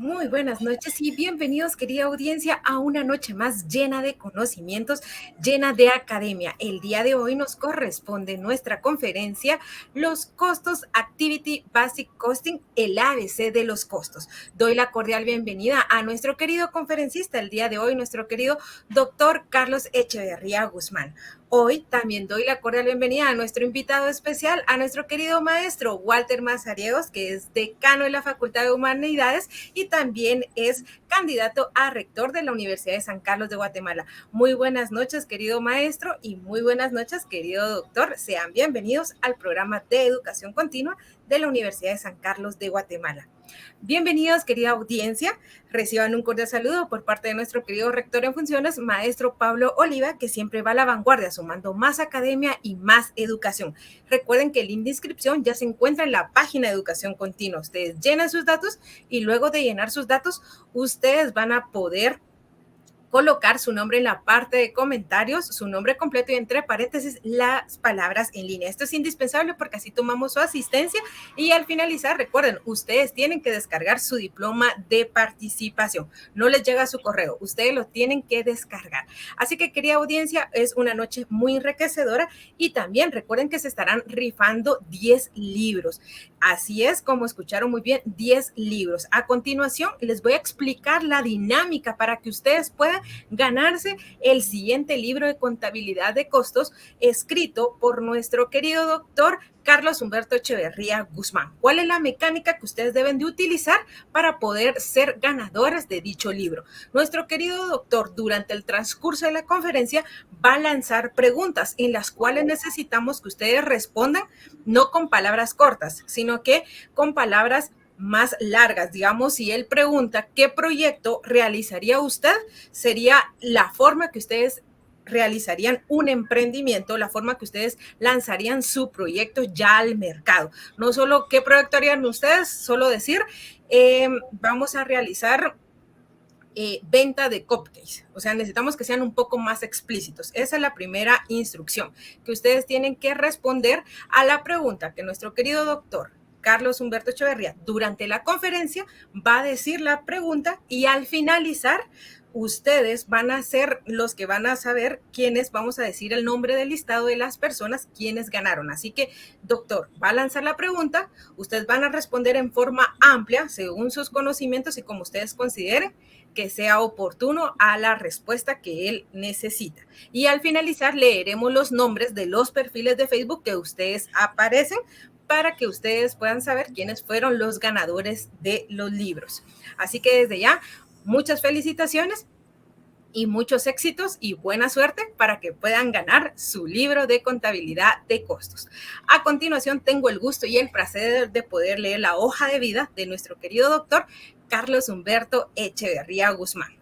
Muy buenas noches y bienvenidos, querida audiencia, a una noche más llena de conocimientos, llena de academia. El día de hoy nos corresponde nuestra conferencia, Los costos Activity Basic Costing, el ABC de los costos. Doy la cordial bienvenida a nuestro querido conferencista el día de hoy, nuestro querido doctor Carlos Echeverría Guzmán. Hoy también doy la cordial bienvenida a nuestro invitado especial, a nuestro querido maestro Walter Mazariegos, que es decano de la Facultad de Humanidades y también es candidato a rector de la Universidad de San Carlos de Guatemala. Muy buenas noches, querido maestro, y muy buenas noches, querido doctor. Sean bienvenidos al programa de educación continua de la Universidad de San Carlos de Guatemala. Bienvenidos, querida audiencia. Reciban un cordial saludo por parte de nuestro querido rector en funciones, maestro Pablo Oliva, que siempre va a la vanguardia, sumando más academia y más educación. Recuerden que el link de inscripción ya se encuentra en la página de Educación Continua. Ustedes llenan sus datos y luego de llenar sus datos, ustedes van a poder colocar su nombre en la parte de comentarios, su nombre completo y entre paréntesis las palabras en línea. Esto es indispensable porque así tomamos su asistencia y al finalizar, recuerden, ustedes tienen que descargar su diploma de participación. No les llega a su correo, ustedes lo tienen que descargar. Así que, querida audiencia, es una noche muy enriquecedora y también recuerden que se estarán rifando 10 libros. Así es, como escucharon muy bien, 10 libros. A continuación, les voy a explicar la dinámica para que ustedes puedan ganarse el siguiente libro de contabilidad de costos escrito por nuestro querido doctor Carlos Humberto Echeverría Guzmán. ¿Cuál es la mecánica que ustedes deben de utilizar para poder ser ganadores de dicho libro? Nuestro querido doctor, durante el transcurso de la conferencia, va a lanzar preguntas en las cuales necesitamos que ustedes respondan no con palabras cortas, sino que con palabras más largas. Digamos, si él pregunta qué proyecto realizaría usted, sería la forma que ustedes realizarían un emprendimiento, la forma que ustedes lanzarían su proyecto ya al mercado. No solo qué proyecto harían ustedes, solo decir, vamos a realizar venta de cupcakes. O sea, necesitamos que sean un poco más explícitos. Esa es la primera instrucción, que ustedes tienen que responder a la pregunta que nuestro querido doctor Carlos Humberto Echeverría durante la conferencia va a decir la pregunta y al finalizar ustedes van a ser los que van a saber quiénes, vamos a decir el nombre del listado de las personas quienes ganaron. Así que, doctor, va a lanzar la pregunta, ustedes van a responder en forma amplia según sus conocimientos y como ustedes consideren que sea oportuno a la respuesta que él necesita. Y al finalizar leeremos los nombres de los perfiles de Facebook que ustedes aparecen para que ustedes puedan saber quiénes fueron los ganadores de los libros. Así que desde ya, muchas felicitaciones y muchos éxitos y buena suerte para que puedan ganar su libro de contabilidad de costos. A continuación, tengo el gusto y el placer de poder leer la hoja de vida de nuestro querido doctor Carlos Humberto Echeverría Guzmán.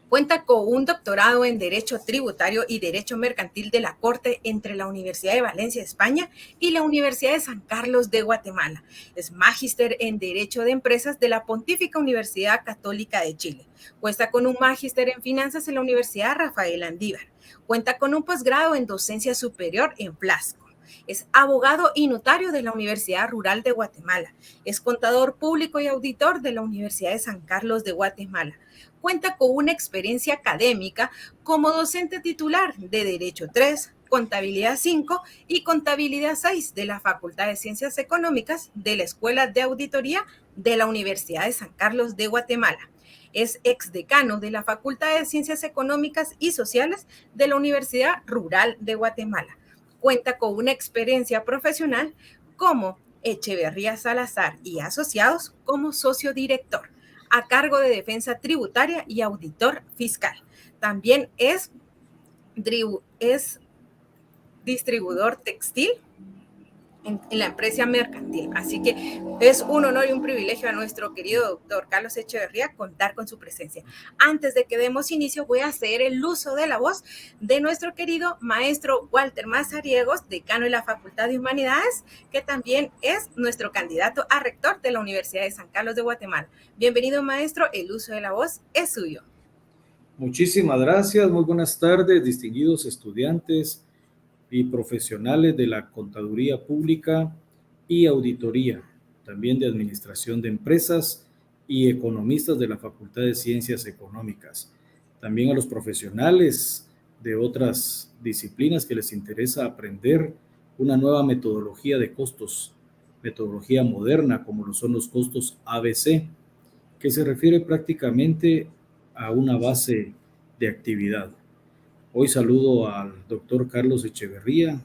Cuenta con un doctorado en Derecho Tributario y Derecho Mercantil de la Corte entre la Universidad de Valencia, España, y la Universidad de San Carlos de Guatemala. Es magíster en Derecho de Empresas de la Pontífica Universidad Católica de Chile. Cuenta con un magíster en Finanzas en la Universidad Rafael Andívar. Cuenta con un posgrado en Docencia Superior en Plasco. Es abogado y notario de la Universidad Rural de Guatemala. Es contador público y auditor de la Universidad de San Carlos de Guatemala. Cuenta con una experiencia académica como docente titular de Derecho 3, Contabilidad 5 y Contabilidad 6 de la Facultad de Ciencias Económicas de la Escuela de Auditoría de la Universidad de San Carlos de Guatemala. Es exdecano de la Facultad de Ciencias Económicas y Sociales de la Universidad Rural de Guatemala. Cuenta con una experiencia profesional como Echeverría Salazar y Asociados como socio director a cargo de defensa tributaria y auditor fiscal. También es distribuidor textil en la empresa mercantil. Así que es un honor y un privilegio a nuestro querido doctor Carlos Echeverría contar con su presencia. Antes de que demos inicio, voy a hacer el uso de la voz de nuestro querido maestro Walter Mazariegos, decano de la Facultad de Humanidades, que también es nuestro candidato a rector de la Universidad de San Carlos de Guatemala. Bienvenido, maestro, el uso de la voz es suyo. Muchísimas gracias, muy buenas tardes, distinguidos estudiantes y profesionales de la Contaduría Pública y Auditoría, también de Administración de Empresas y economistas de la Facultad de Ciencias Económicas. También a los profesionales de otras disciplinas que les interesa aprender una nueva metodología de costos, metodología moderna como lo son los costos ABC, que se refiere prácticamente a una base de actividad. Hoy saludo al doctor Carlos Echeverría,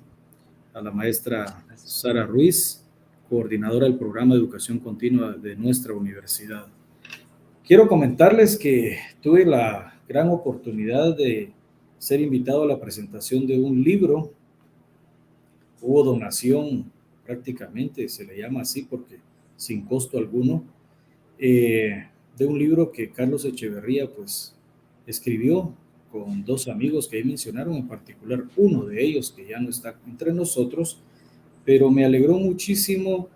a la maestra Sara Ruiz, coordinadora del programa de educación continua de nuestra universidad. Quiero comentarles que tuve la gran oportunidad de ser invitado a la presentación de un libro. Hubo donación, prácticamente se le llama así porque sin costo alguno, de un libro que Carlos Echeverría pues escribió con dos amigos que ahí mencionaron, en particular uno de ellos que ya no está entre nosotros, pero me alegró muchísimo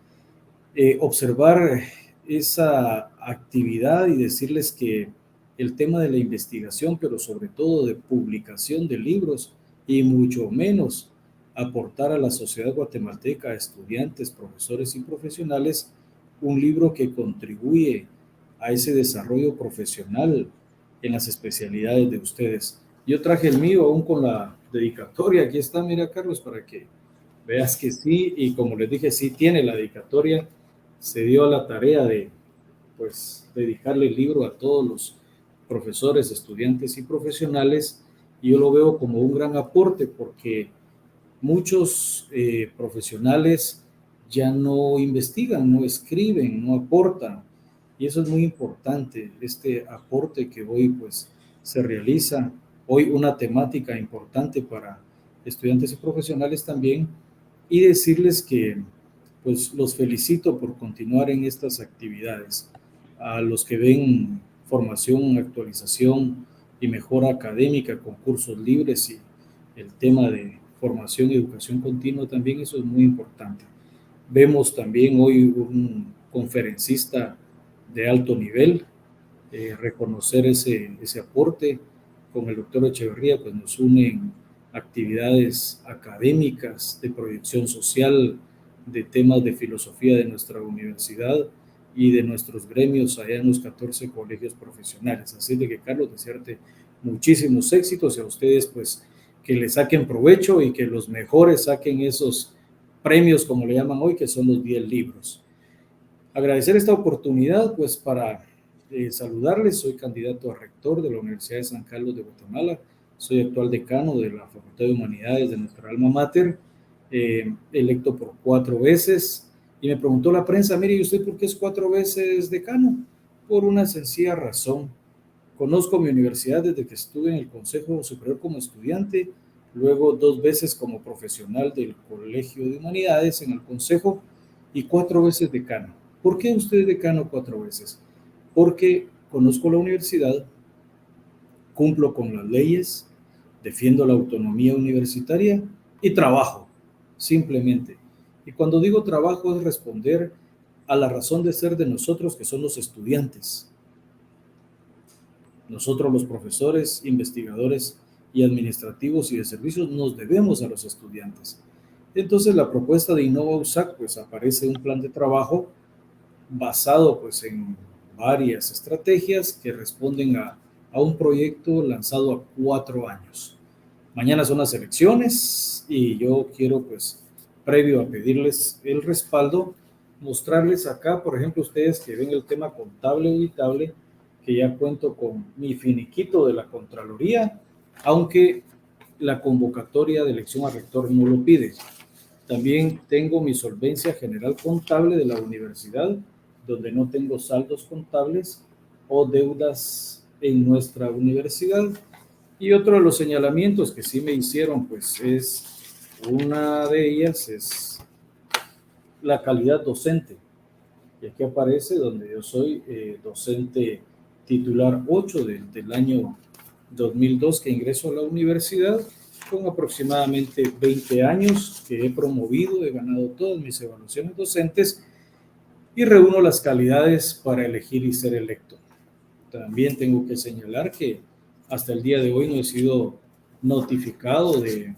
observar esa actividad y decirles que el tema de la investigación, pero sobre todo de publicación de libros y mucho menos aportar a la sociedad guatemalteca, a estudiantes, profesores y profesionales, un libro que contribuye a ese desarrollo profesional en las especialidades de ustedes. Yo traje el mío aún con la dedicatoria, aquí está, mira Carlos, para que veas que sí, y como les dije, sí tiene la dedicatoria, se dio a la tarea de pues dedicarle el libro a todos los profesores, estudiantes y profesionales, y yo lo veo como un gran aporte porque muchos profesionales ya no investigan, no escriben, no aportan, y eso es muy importante, este aporte que hoy pues se realiza, hoy una temática importante para estudiantes y profesionales también, y decirles que pues los felicito por continuar en estas actividades. A los que ven formación, actualización y mejora académica con cursos libres y el tema de formación y educación continua también, eso es muy importante. Vemos también hoy un conferencista de alto nivel, reconocer ese aporte con el doctor Echeverría, pues nos unen actividades académicas, de proyección social, de temas de filosofía de nuestra universidad y de nuestros gremios allá en los 14 colegios profesionales. Así de que, Carlos, desearte muchísimos éxitos y a ustedes, pues, que le saquen provecho y que los mejores saquen esos premios, como le llaman hoy, que son los 10 libros. Agradecer esta oportunidad, pues, para saludarles. Soy candidato a rector de la Universidad de San Carlos de Guatemala. Soy actual decano de la Facultad de Humanidades de nuestra alma mater, electo por 4 veces. Y me preguntó la prensa, mire, ¿y usted por qué es 4 veces decano? Por una sencilla razón. Conozco mi universidad desde que estuve en el Consejo Superior como estudiante, luego 2 veces como profesional del Colegio de Humanidades en el Consejo y 4 veces decano. ¿Por qué usted es decano 4 veces? Porque conozco la universidad, cumplo con las leyes, defiendo la autonomía universitaria y trabajo, simplemente. Y cuando digo trabajo es responder a la razón de ser de nosotros, que son los estudiantes. Nosotros los profesores, investigadores y administrativos y de servicios nos debemos a los estudiantes. Entonces la propuesta de Innova USAC pues aparece un plan de trabajo basado pues en varias estrategias que responden a un proyecto lanzado a 4 años. Mañana son las elecciones y yo quiero pues previo a pedirles el respaldo, mostrarles acá, por ejemplo, ustedes que ven el tema contable auditable, que ya cuento con mi finiquito de la Contraloría, aunque la convocatoria de elección a rector no lo pide. También tengo mi solvencia general contable de la universidad, donde no tengo saldos contables o deudas en nuestra universidad. Y otro de los señalamientos que sí me hicieron, pues es una de ellas es la calidad docente. Y aquí aparece donde yo soy docente titular 8 del año 2002 que ingreso a la universidad, con aproximadamente 20 años que he promovido, he ganado todas mis evaluaciones docentes y reúno las calidades para elegir y ser electo. También tengo que señalar que hasta el día de hoy no he sido notificado de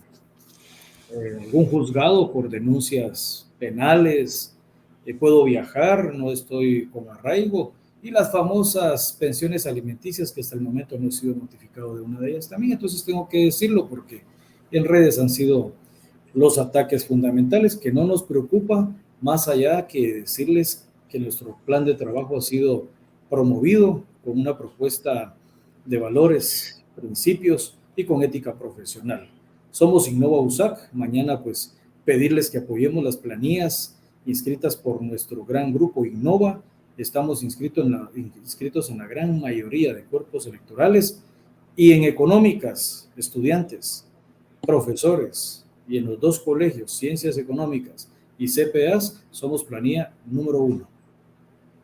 algún juzgado por denuncias penales, puedo viajar, no estoy con arraigo y las famosas pensiones alimenticias, que hasta el momento no he sido notificado de una de ellas también. Entonces tengo que decirlo porque en redes han sido los ataques fundamentales, que no nos preocupa más allá que decirles que nuestro plan de trabajo ha sido promovido con una propuesta de valores, principios y con ética profesional. Somos Innova USAC. Mañana pues pedirles que apoyemos las planillas inscritas por nuestro gran grupo Innova. Estamos inscritos en la gran mayoría de cuerpos electorales y en económicas, estudiantes, profesores, y en los dos colegios, Ciencias Económicas y CPAs, somos planilla número 1.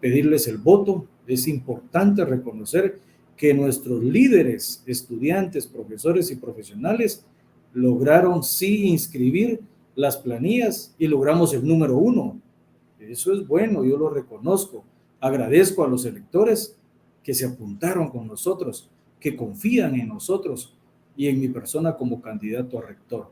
Pedirles el voto. Es importante reconocer que nuestros líderes, estudiantes, profesores y profesionales lograron sí inscribir las planillas y logramos el número 1. Eso es bueno, yo lo reconozco. Agradezco a los electores que se apuntaron con nosotros, que confían en nosotros y en mi persona como candidato a rector.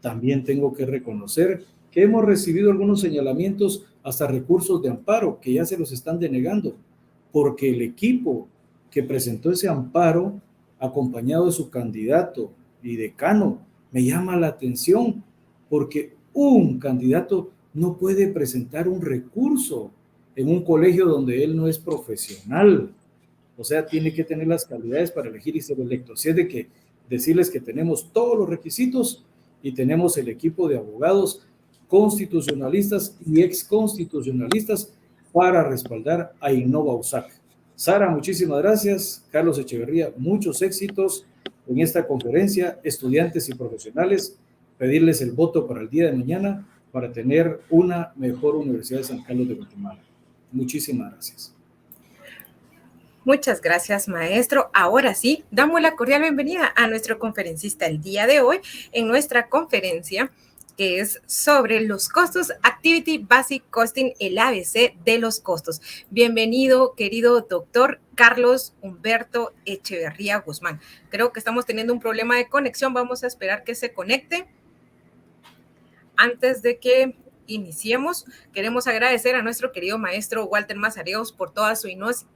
También tengo que reconocer que hemos recibido algunos señalamientos, hasta recursos de amparo, que ya se los están denegando, porque el equipo que presentó ese amparo, acompañado de su candidato y decano, me llama la atención, porque un candidato no puede presentar un recurso en un colegio donde él no es profesional. O sea, tiene que tener las calidades para elegir y ser electo. Así es de que decirles que tenemos todos los requisitos y tenemos el equipo de abogados constitucionalistas y exconstitucionalistas para respaldar a Innova USAC. Sara, muchísimas gracias. Carlos Echeverría, muchos éxitos en esta conferencia. Estudiantes y profesionales, pedirles el voto para el día de mañana para tener una mejor Universidad de San Carlos de Guatemala. Muchísimas gracias. Muchas gracias, maestro. Ahora sí, damos la cordial bienvenida a nuestro conferencista el día de hoy en nuestra conferencia, que es sobre los costos, Activity Basic Costing, el ABC de los costos. Bienvenido, querido doctor Carlos Humberto Echeverría Guzmán. Creo que estamos teniendo un problema de conexión. Vamos a esperar que se conecte. Antes de que iniciemos, queremos agradecer a nuestro querido maestro Walter Mazariegos por toda su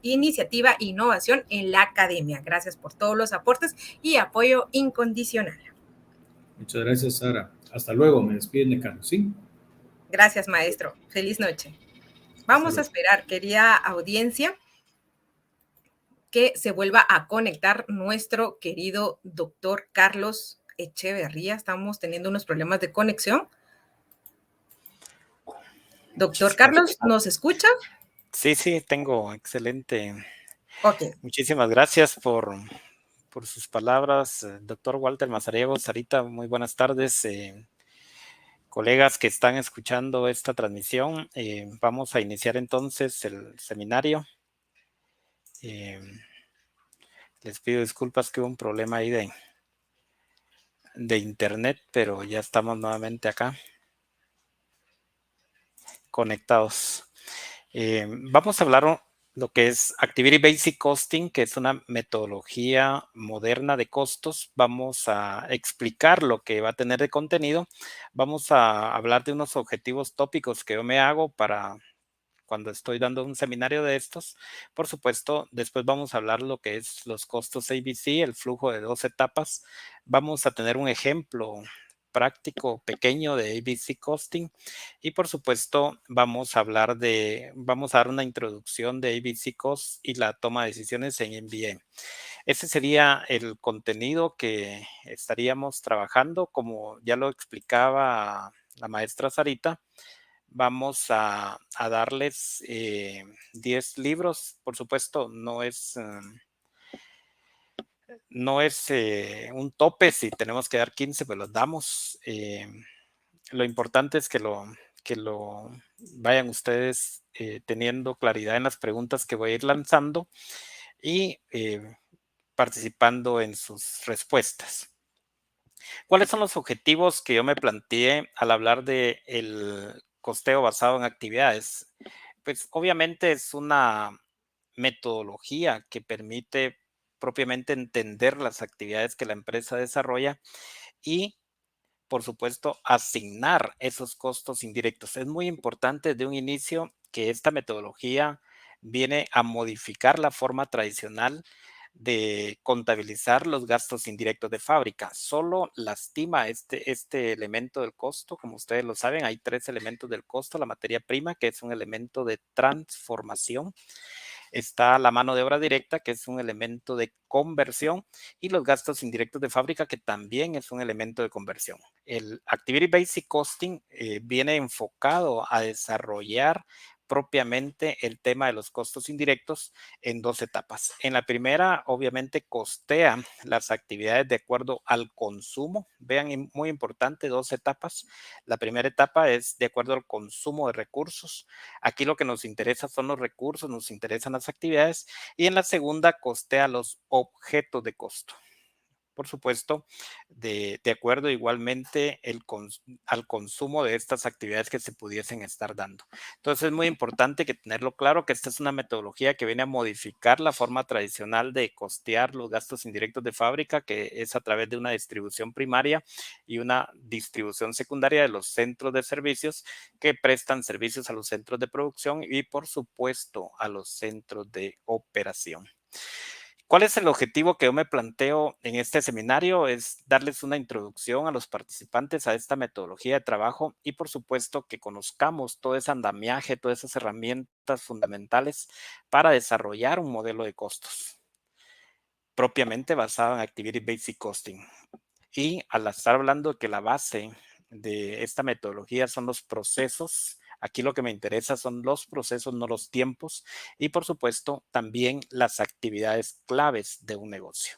iniciativa e innovación en la academia. Gracias por todos los aportes y apoyo incondicional. Muchas gracias, Sara. Hasta luego. Me despiden de Carlos, ¿sí? Gracias, maestro. Feliz noche. Vamos a esperar, querida audiencia, que se vuelva a conectar nuestro querido doctor Carlos Echeverría. Estamos teniendo unos problemas de conexión. Doctor Carlos, ¿nos escucha? Sí, tengo excelente. Ok. Muchísimas gracias por sus palabras, doctor Walter Mazariegos. Sarita, muy buenas tardes. Colegas que están escuchando esta transmisión, vamos a iniciar entonces el seminario. Les pido disculpas que hubo un problema ahí de internet, pero ya estamos nuevamente acá conectados. Vamos a hablar lo que es Activity Basic Costing, que es una metodología moderna de costos. Vamos a explicar lo que va a tener de contenido. Vamos a hablar de unos objetivos tópicos que yo me hago para cuando estoy dando un seminario de estos. Por supuesto, después vamos a hablar lo que es los costos ABC, el flujo de 2 etapas. Vamos a tener un ejemplo práctico pequeño de ABC Costing y por supuesto vamos a dar una introducción de ABC Cost y la toma de decisiones en MBA. Ese sería el contenido que estaríamos trabajando, como ya lo explicaba la maestra Sarita. Vamos a darles 10 libros. Por supuesto, no es un tope. Si tenemos que dar 15, pues los damos. Lo importante es que lo vayan ustedes teniendo claridad en las preguntas que voy a ir lanzando y participando en sus respuestas. ¿Cuáles son los objetivos que yo me planteé al hablar de el costeo basado en actividades? Pues obviamente es una metodología que permite propiamente entender las actividades que la empresa desarrolla y, por supuesto, asignar esos costos indirectos. Es muy importante desde un inicio que esta metodología viene a modificar la forma tradicional de contabilizar los gastos indirectos de fábrica. Solo lastima este elemento del costo. Como ustedes lo saben, hay 3 elementos del costo: la materia prima, que es un elemento de transformación; está la mano de obra directa, que es un elemento de conversión; y los gastos indirectos de fábrica, que también es un elemento de conversión. El Activity Basic Costing viene enfocado a desarrollar propiamente el tema de los costos indirectos en 2 etapas. En la primera, obviamente, costea las actividades de acuerdo al consumo. Vean, muy importante, 2 etapas. La primera etapa es de acuerdo al consumo de recursos. Aquí lo que nos interesa son los recursos, nos interesan las actividades. Y en la segunda, costea los objetos de costo. Por supuesto, de acuerdo igualmente al consumo de estas actividades que se pudiesen estar dando. Entonces es muy importante que tenerlo claro, que esta es una metodología que viene a modificar la forma tradicional de costear los gastos indirectos de fábrica, que es a través de una distribución primaria y una distribución secundaria de los centros de servicios que prestan servicios a los centros de producción y, por supuesto, a los centros de operación. ¿Cuál es el objetivo que yo me planteo en este seminario? Es darles una introducción a los participantes a esta metodología de trabajo y, por supuesto, que conozcamos todo ese andamiaje, todas esas herramientas fundamentales para desarrollar un modelo de costos propiamente basado en Activity Basic Costing. Y al estar hablando de que la base de esta metodología son los procesos, aquí lo que me interesa son los procesos, no los tiempos, y por supuesto también las actividades claves de un negocio.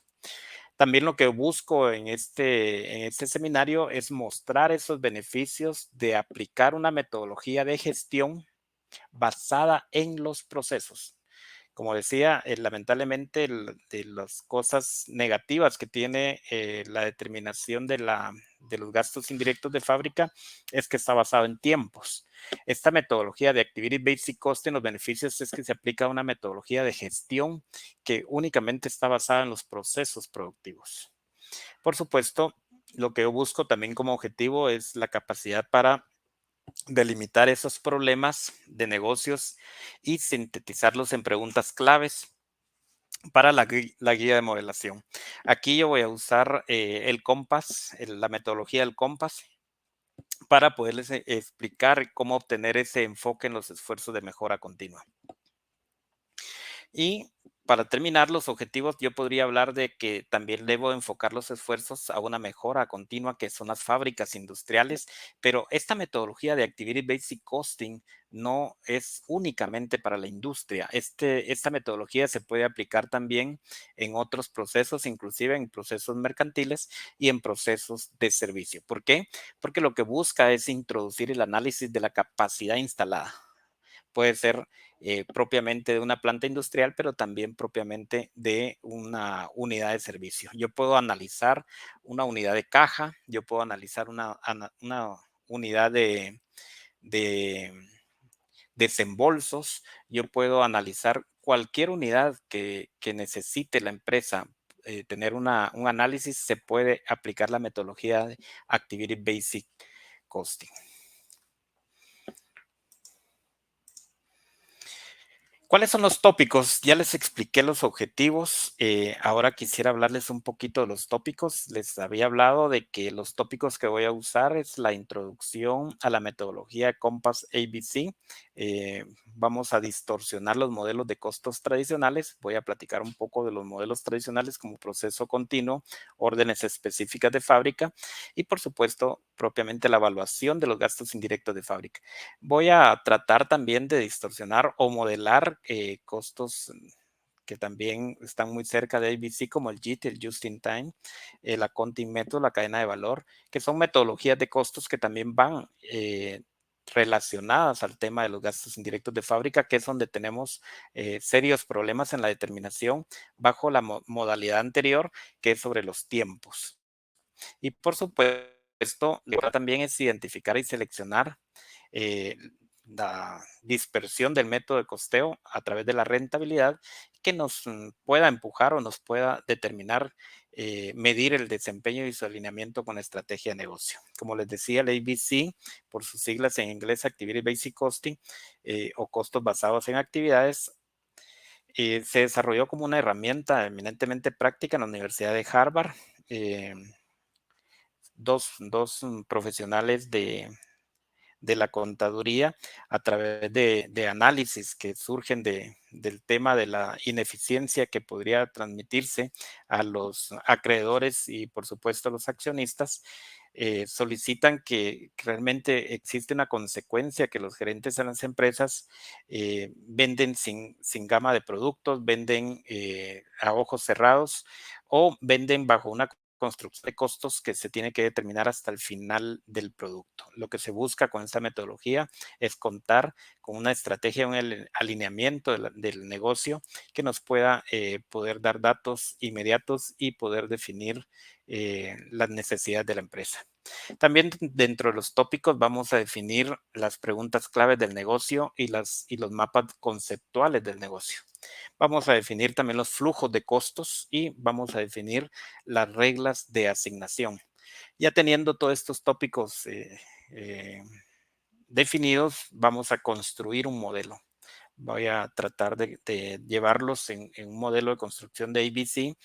También lo que busco en este seminario es mostrar esos beneficios de aplicar una metodología de gestión basada en los procesos. Como decía, lamentablemente de las cosas negativas que tiene la determinación de los gastos indirectos de fábrica es que está basado en tiempos. Esta metodología de Activity Basic Costing, los beneficios es que se aplica una metodología de gestión que únicamente está basada en los procesos productivos. Por supuesto, lo que yo busco también como objetivo es la capacidad para delimitar esos problemas de negocios y sintetizarlos en preguntas claves para la guía de modelación. Aquí yo voy a usar el COMPAS, la metodología del COMPAS, para poderles explicar cómo obtener ese enfoque en los esfuerzos de mejora continua. Y para terminar los objetivos, yo podría hablar de que también debo enfocar los esfuerzos a una mejora continua, que son las fábricas industriales, pero esta metodología de Activity Basic Costing no es únicamente para la industria. Esta metodología se puede aplicar también en otros procesos, inclusive en procesos mercantiles y en procesos de servicio. ¿Por qué? Porque lo que busca es introducir el análisis de la capacidad instalada. Puede ser propiamente de una planta industrial, pero también propiamente de una unidad de servicio. Yo puedo analizar una unidad de caja, yo puedo analizar una unidad de desembolsos, yo puedo analizar cualquier unidad que necesite la empresa tener un análisis, se puede aplicar la metodología de Activity Basic Costing. ¿Cuáles son los tópicos? Ya les expliqué los objetivos. Ahora quisiera hablarles un poquito de los tópicos. Les había hablado de que los tópicos que voy a usar es la introducción a la metodología Compass ABC. Vamos a distorsionar los modelos de costos tradicionales. Voy a platicar un poco de los modelos tradicionales como proceso continuo, órdenes específicas de fábrica y, por supuesto, propiamente la evaluación de los gastos indirectos de fábrica. Voy a tratar también de distorsionar o modelar costos que también están muy cerca de ABC, como el JIT, el Just in Time, el Accounting Method, la cadena de valor, que son metodologías de costos que también van relacionadas al tema de los gastos indirectos de fábrica, que es donde tenemos serios problemas en la determinación bajo la modalidad anterior, que es sobre los tiempos. Y por supuesto, la idea también es identificar y seleccionar la dispersión del método de costeo a través de la rentabilidad que nos pueda empujar o nos pueda determinar, medir el desempeño y su alineamiento con la estrategia de negocio. Como les decía, el ABC, por sus siglas en inglés, Activity Basic Costing, o costos basados en actividades, Se desarrolló como una herramienta eminentemente práctica en la Universidad de Harvard. Dos profesionales de la contaduría a través de análisis que surgen del tema de la ineficiencia que podría transmitirse a los acreedores y por supuesto a los accionistas, solicitan que realmente existe una consecuencia que los gerentes de las empresas venden sin gama de productos, venden a ojos cerrados o venden bajo una construcción de costos que se tiene que determinar hasta el final del producto. Lo que se busca con esta metodología es contar con una estrategia, un alineamiento del negocio que nos pueda poder dar datos inmediatos y poder definir las necesidades de la empresa. También dentro de los tópicos vamos a definir las preguntas claves del negocio y los mapas conceptuales del negocio. Vamos a definir también los flujos de costos y vamos a definir las reglas de asignación. Ya teniendo todos estos tópicos definidos, vamos a construir un modelo. Voy a tratar de llevarlos en un modelo de construcción de ABC,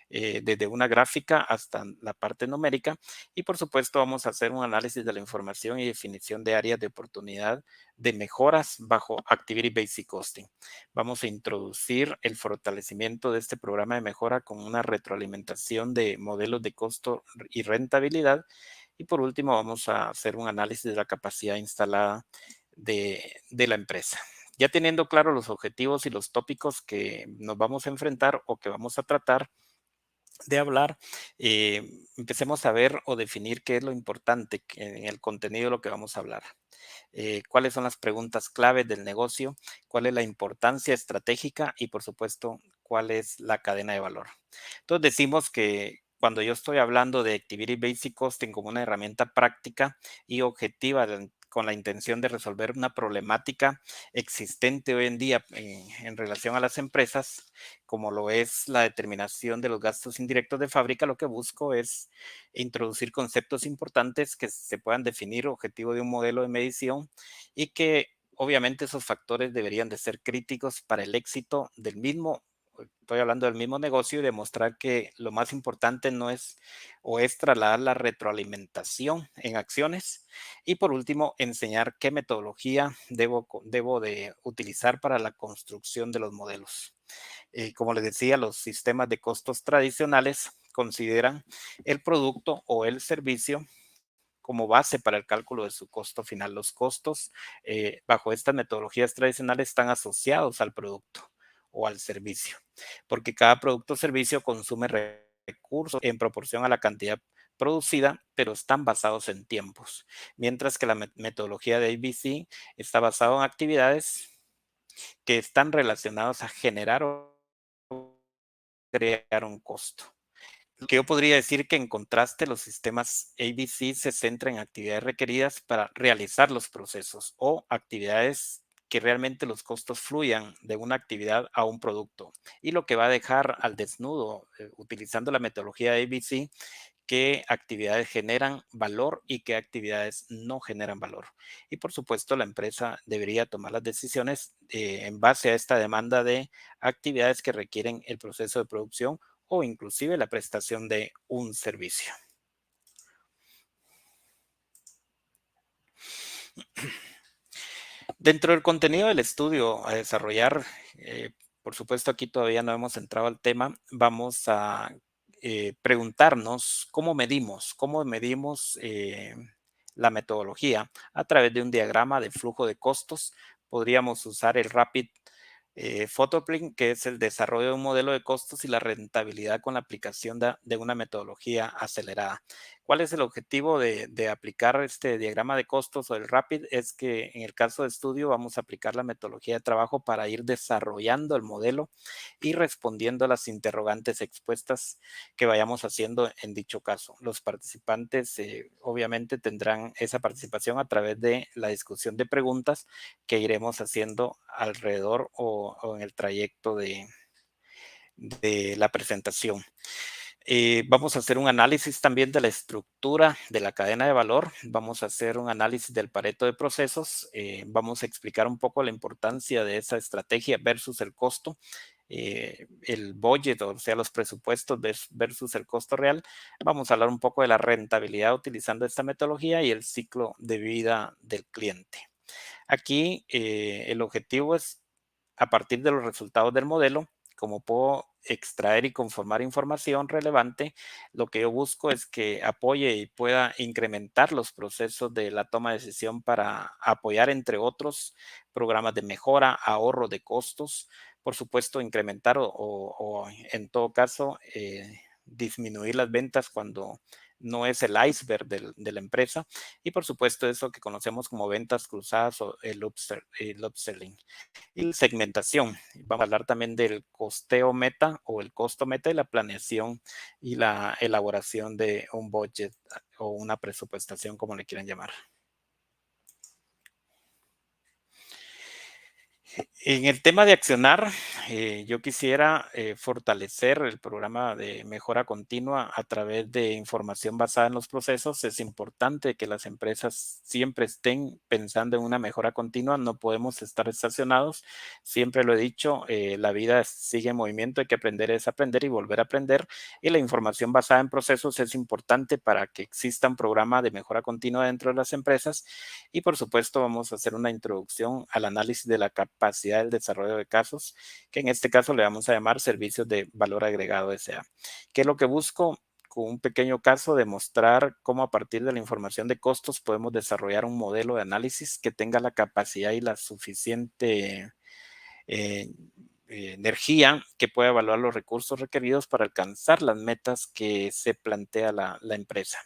desde una gráfica hasta la parte numérica, y por supuesto vamos a hacer un análisis de la información y definición de áreas de oportunidad de mejoras bajo Activity Basic Costing. Vamos a introducir el fortalecimiento de este programa de mejora con una retroalimentación de modelos de costo y rentabilidad, y por último vamos a hacer un análisis de la capacidad instalada de la empresa. Ya teniendo claro los objetivos y los tópicos que nos vamos a enfrentar o que vamos a tratar de hablar, empecemos a ver o definir qué es lo importante en el contenido de lo que vamos a hablar. Cuáles son las preguntas claves del negocio, cuál es la importancia estratégica y, por supuesto, cuál es la cadena de valor. Entonces, decimos que cuando yo estoy hablando de Activity Basic Costing como una herramienta práctica y objetiva con la intención de resolver una problemática existente hoy en día en relación a las empresas, como lo es la determinación de los gastos indirectos de fábrica, lo que busco es introducir conceptos importantes que se puedan definir objetivo de un modelo de medición y que obviamente esos factores deberían de ser críticos para el éxito del mismo. Estoy hablando del mismo negocio y demostrar que lo más importante no es o es trasladar la retroalimentación en acciones. Y por último, enseñar qué metodología debo de utilizar para la construcción de los modelos. Como les decía, los sistemas de costos tradicionales consideran el producto o el servicio como base para el cálculo de su costo final. Los costos bajo estas metodologías tradicionales están asociados al producto o al servicio, porque cada producto o servicio consume recursos en proporción a la cantidad producida, pero están basados en tiempos, mientras que la metodología de ABC está basada en actividades que están relacionadas a generar o crear un costo. Lo que yo podría decir que en contraste los sistemas ABC se centran en actividades requeridas para realizar los procesos o actividades que realmente los costos fluyan de una actividad a un producto, y lo que va a dejar al desnudo, utilizando la metodología de ABC, qué actividades generan valor y qué actividades no generan valor. Y por supuesto, la empresa debería tomar las decisiones en base a esta demanda de actividades que requieren el proceso de producción o inclusive la prestación de un servicio. Dentro del contenido del estudio a desarrollar, por supuesto aquí todavía no hemos entrado al tema, vamos a preguntarnos cómo medimos la metodología a través de un diagrama de flujo de costos. Podríamos usar el Rapid Photoprint, que es el desarrollo de un modelo de costos y la rentabilidad con la aplicación de una metodología acelerada. ¿Cuál es el objetivo de aplicar este diagrama de costos o el Rapid? Es que en el caso de estudio vamos a aplicar la metodología de trabajo para ir desarrollando el modelo y respondiendo a las interrogantes expuestas que vayamos haciendo en dicho caso. Los participantes obviamente tendrán esa participación a través de la discusión de preguntas que iremos haciendo alrededor o en el trayecto de la presentación. Vamos a hacer un análisis también de la estructura de la cadena de valor. Vamos a hacer un análisis del Pareto de procesos. Vamos a explicar un poco la importancia de esa estrategia versus el costo el budget, o sea, los presupuestos versus el costo real. Vamos a hablar un poco de la rentabilidad utilizando esta metodología y el ciclo de vida del cliente. Aquí el objetivo es, a partir de los resultados del modelo, como puedo extraer y conformar información relevante, lo que yo busco es que apoye y pueda incrementar los procesos de la toma de decisión para apoyar, entre otros, programas de mejora, ahorro de costos, por supuesto, incrementar o en todo caso, disminuir las ventas cuando no es el iceberg de la empresa, y por supuesto eso que conocemos como ventas cruzadas o el upselling. Y segmentación. Vamos a hablar también del costeo meta o el costo meta y la planeación y la elaboración de un budget o una presupuestación, como le quieran llamar. En el tema de accionar, yo quisiera fortalecer el programa de mejora continua a través de información basada en los procesos. Es importante que las empresas siempre estén pensando en una mejora continua. No podemos estar estacionados. Siempre lo he dicho, la vida sigue en movimiento. Hay que aprender es aprender y volver a aprender. Y la información basada en procesos es importante para que exista un programa de mejora continua dentro de las empresas. Y por supuesto, vamos a hacer una introducción al análisis de la capacidad del desarrollo de casos, que en este caso le vamos a llamar servicios de valor agregado S.A. ¿Qué es lo que busco? Con un pequeño caso, demostrar cómo a partir de la información de costos podemos desarrollar un modelo de análisis que tenga la capacidad y la suficiente energía que pueda evaluar los recursos requeridos para alcanzar las metas que se plantea la empresa.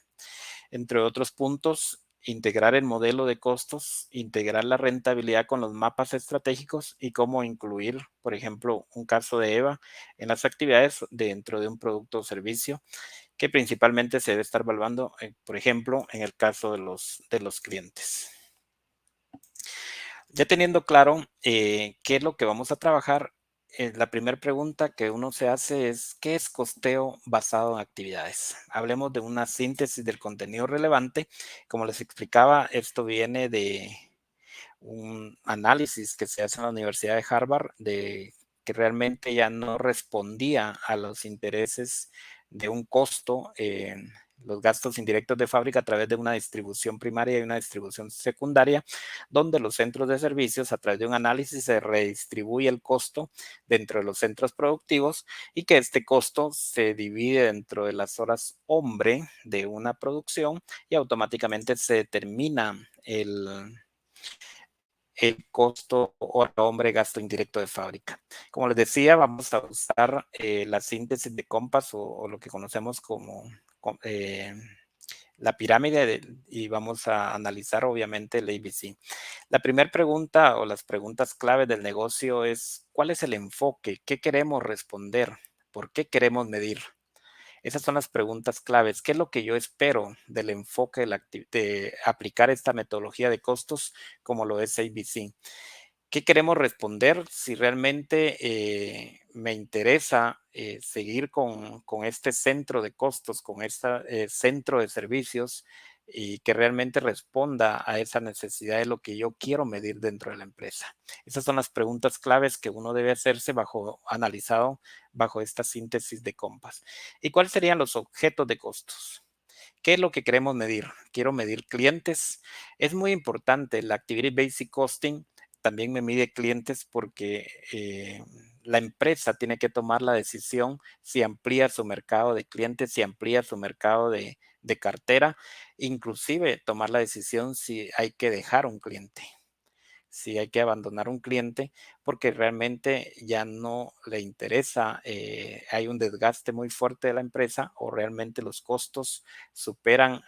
Entre otros puntos, integrar el modelo de costos, integrar la rentabilidad con los mapas estratégicos y cómo incluir, por ejemplo, un caso de EVA en las actividades dentro de un producto o servicio que principalmente se debe estar evaluando, por ejemplo, en el caso de los clientes. Ya teniendo claro qué es lo que vamos a trabajar, la primera pregunta que uno se hace es, ¿qué es costeo basado en actividades? Hablemos de una síntesis del contenido relevante. Como les explicaba, esto viene de un análisis que se hace en la Universidad de Harvard de que realmente ya no respondía a los intereses de un costo en los gastos indirectos de fábrica a través de una distribución primaria y una distribución secundaria, donde los centros de servicios a través de un análisis se redistribuye el costo dentro de los centros productivos y que este costo se divide dentro de las horas hombre de una producción y automáticamente se determina el costo hora hombre gasto indirecto de fábrica. Como les decía, vamos a usar la síntesis de Compass o lo que conocemos como la pirámide y vamos a analizar obviamente el ABC. La primera pregunta o las preguntas clave del negocio es ¿cuál es el enfoque? ¿Qué queremos responder? ¿Por qué queremos medir? Esas son las preguntas claves. ¿Qué es lo que yo espero del enfoque de aplicar esta metodología de costos como lo es ABC? ¿Qué queremos responder? Si realmente me interesa seguir con este centro de costos, con este centro de servicios y que realmente responda a esa necesidad de lo que yo quiero medir dentro de la empresa. Esas son las preguntas claves que uno debe hacerse analizado bajo esta síntesis de Compass. ¿Y cuáles serían los objetos de costos? ¿Qué es lo que queremos medir? Quiero medir clientes. Es muy importante. La Activity Basic Costing también me mide clientes porque la empresa tiene que tomar la decisión si amplía su mercado de clientes, si amplía su mercado de cartera, inclusive tomar la decisión si hay que dejar un cliente, si hay que abandonar un cliente porque realmente ya no le interesa, hay un desgaste muy fuerte de la empresa o realmente los costos superan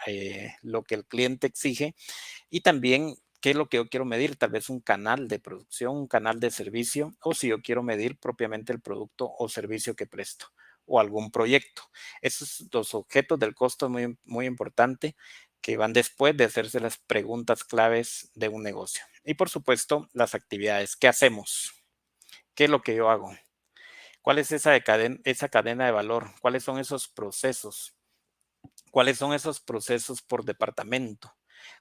lo que el cliente exige. Y también, ¿qué es lo que yo quiero medir? Tal vez un canal de producción, un canal de servicio, o si yo quiero medir propiamente el producto o servicio que presto o algún proyecto. Esos dos objetos del costo es muy, muy importante que van después de hacerse las preguntas claves de un negocio. Y por supuesto, las actividades. ¿Qué hacemos? ¿Qué es lo que yo hago? ¿Cuál es esa cadena de valor? ¿Cuáles son esos procesos? ¿Cuáles son esos procesos por departamento?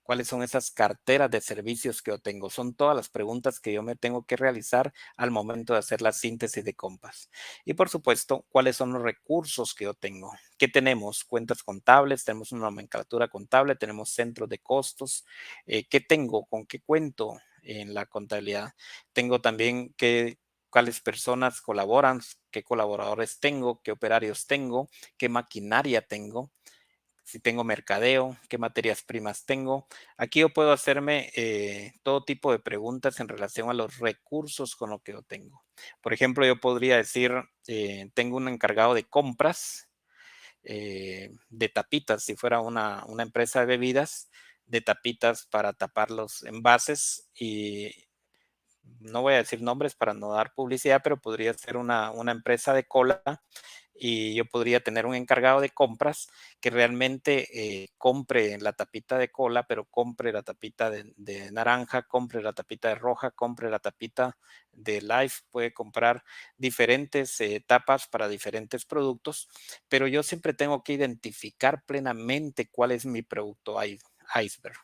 ¿Cuáles son esas carteras de servicios que yo tengo? Son todas las preguntas que yo me tengo que realizar al momento de hacer la síntesis de compras. Y por supuesto, ¿cuáles son los recursos que yo tengo? ¿Qué tenemos? Cuentas contables, tenemos una nomenclatura contable, tenemos centros de costos. ¿Qué tengo? ¿Con qué cuento en la contabilidad? Tengo también cuáles personas colaboran, qué colaboradores tengo, qué operarios tengo, qué maquinaria tengo, si tengo mercadeo, qué materias primas tengo. Aquí yo puedo hacerme todo tipo de preguntas en relación a los recursos con lo que yo tengo. Por ejemplo, yo podría decir, tengo un encargado de compras de tapitas, si fuera una empresa de bebidas, de tapitas para tapar los envases y no voy a decir nombres para no dar publicidad, pero podría ser una empresa de cola y yo podría tener un encargado de compras que realmente compre la tapita de cola, pero compre la tapita de naranja, compre la tapita de roja, compre la tapita de Life, puede comprar diferentes tapas para diferentes productos, pero yo siempre tengo que identificar plenamente cuál es mi producto iceberg.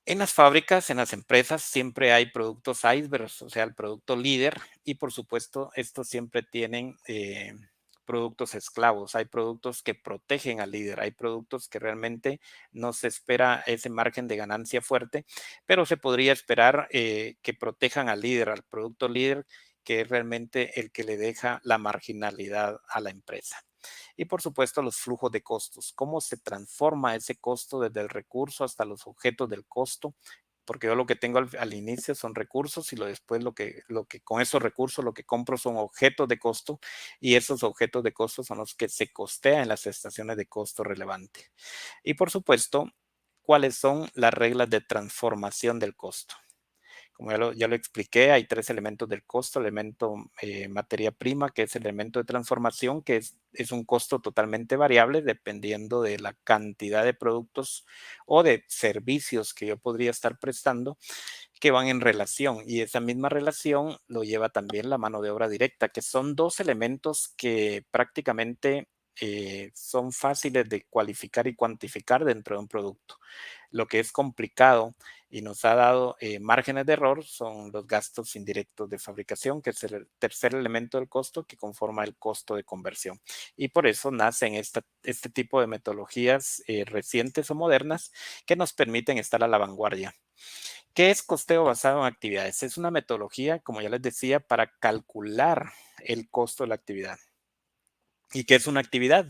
En las fábricas, en las empresas, siempre hay productos icebergs, o sea, el producto líder, y por supuesto, estos siempre tienen productos esclavos. Hay productos que protegen al líder, hay productos que realmente no se espera ese margen de ganancia fuerte, pero se podría esperar que protejan al líder, al producto líder, que es realmente el que le deja la marginalidad a la empresa. Y por supuesto los flujos de costos, cómo se transforma ese costo desde el recurso hasta los objetos del costo, porque yo lo que tengo al inicio son recursos y después lo que con esos recursos lo que compro son objetos de costo y esos objetos de costo son los que se costean en las estaciones de costo relevante. Y por supuesto, ¿cuáles son las reglas de transformación del costo? Como ya lo expliqué, hay tres elementos del costo: elemento materia prima, que es el elemento de transformación, que es un costo totalmente variable dependiendo de la cantidad de productos o de servicios que yo podría estar prestando, que van en relación, y esa misma relación lo lleva también la mano de obra directa, que son dos elementos que prácticamente son fáciles de cualificar y cuantificar dentro de un producto. Lo que es complicado y nos ha dado márgenes de error son los gastos indirectos de fabricación, que es el tercer elemento del costo que conforma el costo de conversión. Y por eso nacen este tipo de metodologías recientes o modernas que nos permiten estar a la vanguardia. ¿Qué es costeo basado en actividades? Es una metodología, como ya les decía, para calcular el costo de la actividad. ¿Y qué es una actividad?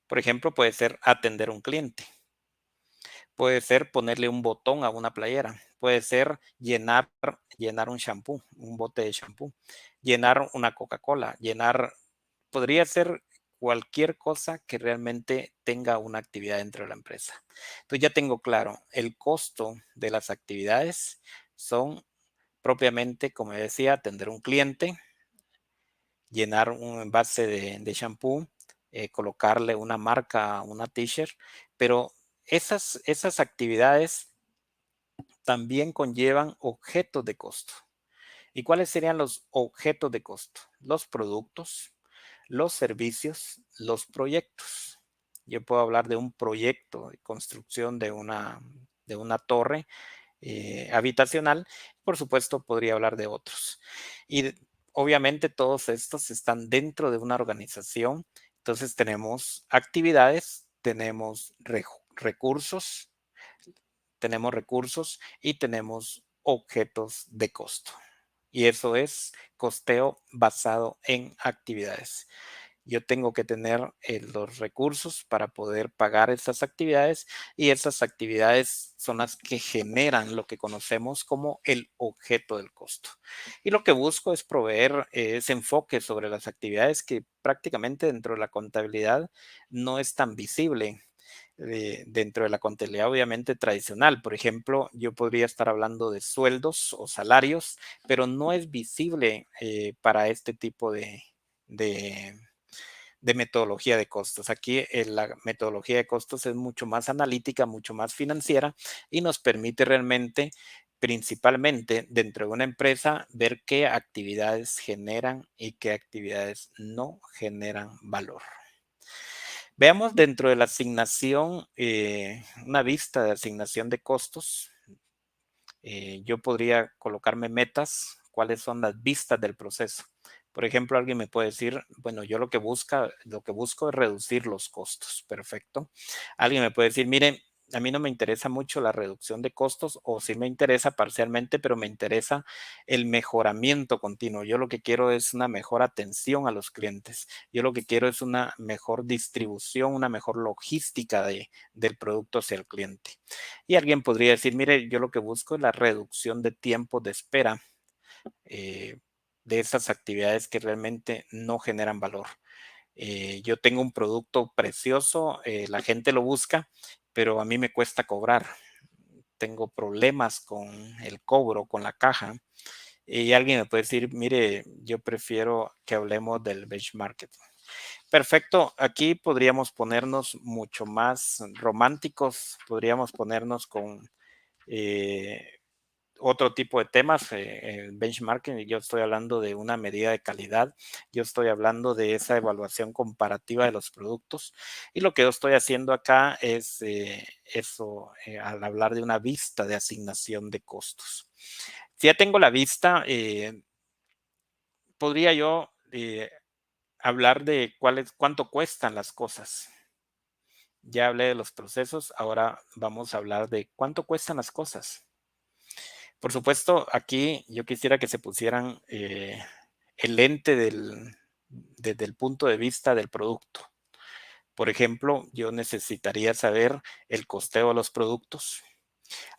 Por ejemplo, puede ser atender a un cliente. Puede ser ponerle un botón a una playera. Puede ser llenar un shampoo, un bote de shampoo. Llenar una Coca-Cola. Podría ser cualquier cosa que realmente tenga una actividad dentro de la empresa. Entonces ya tengo claro, el costo de las actividades son propiamente, como decía, atender un cliente, llenar un envase de shampoo, colocarle una marca a una t-shirt, pero esas actividades también conllevan objetos de costo. ¿Y cuáles serían los objetos de costo? Los productos, los servicios, los proyectos. Yo puedo hablar de un proyecto de construcción de una torre habitacional. Por supuesto, podría hablar de otros. Y obviamente todos estos están dentro de una organización. Entonces tenemos actividades, tenemos recursos y tenemos objetos de costo. Y eso es costeo basado en actividades. Yo tengo que tener los recursos para poder pagar esas actividades y esas actividades son las que generan lo que conocemos como el objeto del costo. Y lo que busco es proveer ese enfoque sobre las actividades que prácticamente dentro de la contabilidad no es tan visible. Dentro de la contabilidad obviamente tradicional. Por ejemplo, yo podría estar hablando de sueldos o salarios, pero no es visible para este tipo de, de metodología de costos. Aquí la metodología de costos es mucho más analítica, mucho más financiera y nos permite realmente, principalmente dentro de una empresa, ver qué actividades generan y qué actividades no generan valor. Veamos dentro de la asignación, una vista de asignación de costos. Yo podría colocarme metas, cuáles son las vistas del proceso. Por ejemplo, alguien me puede decir, bueno, yo lo que busco es reducir los costos. Perfecto. Alguien me puede decir, mire, a mí no me interesa mucho la reducción de costos, o sí me interesa parcialmente, pero me interesa el mejoramiento continuo. Yo lo que quiero es una mejor atención a los clientes. Yo lo que quiero es una mejor distribución, una mejor logística del producto hacia el cliente. Y alguien podría decir, mire, yo lo que busco es la reducción de tiempo de espera, eh, de esas actividades que realmente no generan valor. Yo tengo un producto precioso, la gente lo busca, pero a mí me cuesta cobrar. Tengo problemas con el cobro, con la caja. Y alguien me puede decir, mire, yo prefiero que hablemos del benchmark. Perfecto, aquí podríamos ponernos mucho más románticos, podríamos ponernos con eh, otro tipo de temas, el benchmarking. Yo estoy hablando de una medida de calidad, yo estoy hablando de esa evaluación comparativa de los productos, y lo que yo estoy haciendo acá es eso, al hablar de una vista de asignación de costos. Si ya tengo la vista, podría yo hablar de cuánto cuestan las cosas. Ya hablé de los procesos, ahora vamos a hablar de cuánto cuestan las cosas. Por supuesto, aquí yo quisiera que se pusieran el lente desde el punto de vista del producto. Por ejemplo, yo necesitaría saber el costeo de los productos.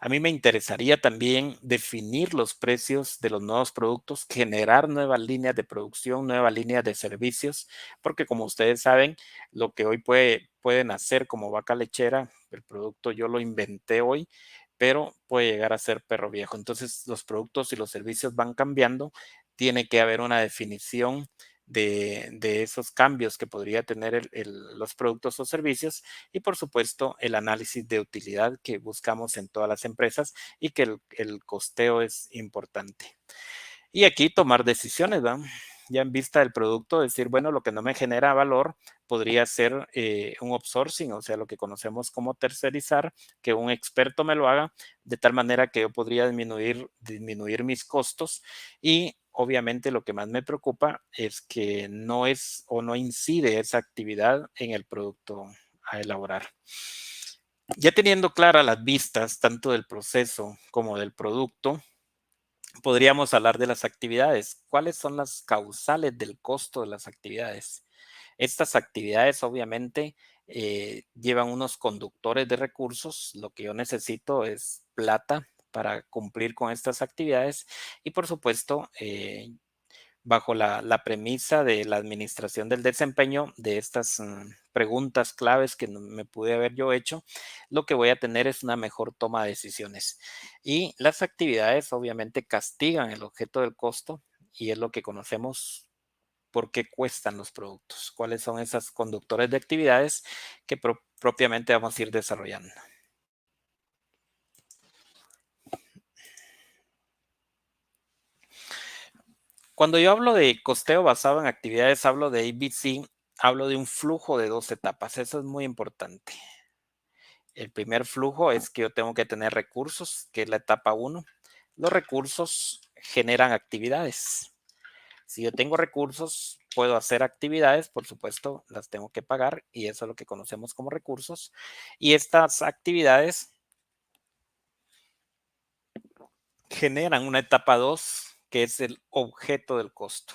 A mí me interesaría también definir los precios de los nuevos productos, generar nuevas líneas de producción, nuevas líneas de servicios, porque como ustedes saben, lo que hoy pueden hacer como vaca lechera, el producto yo lo inventé hoy, pero puede llegar a ser perro viejo. Entonces, los productos y los servicios van cambiando. Tiene que haber una definición de esos cambios que podría tener los productos o servicios, y por supuesto el análisis de utilidad que buscamos en todas las empresas, y que el costeo es importante. Y aquí tomar decisiones, ¿va? Ya en vista del producto, decir, bueno, lo que no me genera valor podría ser un outsourcing, o sea, lo que conocemos como tercerizar, que un experto me lo haga, de tal manera que yo podría disminuir mis costos. Y obviamente lo que más me preocupa es que no es o no incide esa actividad en el producto a elaborar. Ya teniendo claras las vistas, tanto del proceso como del producto, podríamos hablar de las actividades. ¿Cuáles son las causales del costo de las actividades? Estas actividades obviamente llevan unos conductores de recursos. Lo que yo necesito es plata para cumplir con estas actividades, y por supuesto, bajo la premisa de la administración del desempeño de estas preguntas claves que me pude haber yo hecho, lo que voy a tener es una mejor toma de decisiones. Y las actividades obviamente castigan el objeto del costo, y es lo que conocemos por qué cuestan los productos, cuáles son esos conductores de actividades que propiamente vamos a ir desarrollando. Cuando yo hablo de costeo basado en actividades, hablo de ABC, hablo de un flujo de 2 etapas. Eso es muy importante. El primer flujo es que yo tengo que tener recursos, que es la etapa 1. Los recursos generan actividades. Si yo tengo recursos, puedo hacer actividades, por supuesto, las tengo que pagar, y eso es lo que conocemos como recursos. Y estas actividades generan una etapa 2, que es el objeto del costo.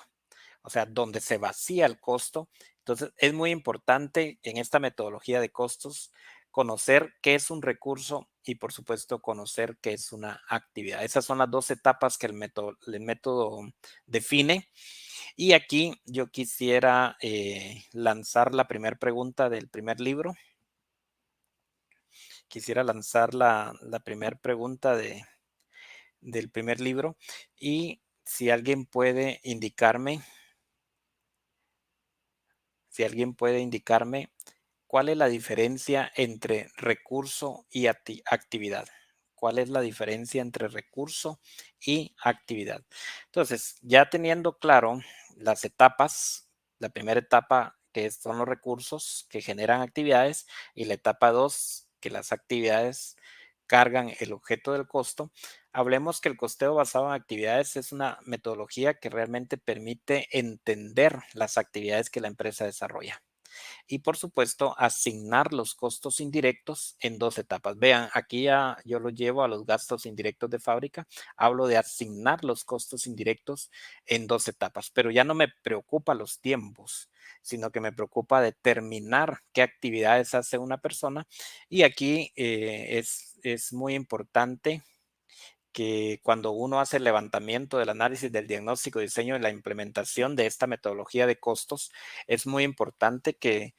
O sea, donde se vacía el costo. Entonces, es muy importante en esta metodología de costos conocer qué es un recurso y, por supuesto, conocer qué es una actividad. Esas son las 2 etapas que el método define. Y aquí yo quisiera lanzar la primera pregunta del primer libro. Quisiera lanzar la primera pregunta del primer libro, y si alguien puede indicarme cuál es la diferencia entre recurso y actividad. ¿Cuál es la diferencia entre recurso y actividad? Entonces, ya teniendo claro las etapas, la primera etapa que son los recursos que generan actividades, y la etapa 2, que las actividades cargan el objeto del costo. Hablemos que el costeo basado en actividades es una metodología que realmente permite entender las actividades que la empresa desarrolla. Y por supuesto, asignar los costos indirectos en 2 etapas. Vean, aquí ya yo lo llevo a los gastos indirectos de fábrica. Hablo de asignar los costos indirectos en 2 etapas, pero ya no me preocupa los tiempos, sino que me preocupa determinar qué actividades hace una persona. Y aquí es muy importante que cuando uno hace el levantamiento del análisis del diagnóstico, diseño y la implementación de esta metodología de costos, es muy importante que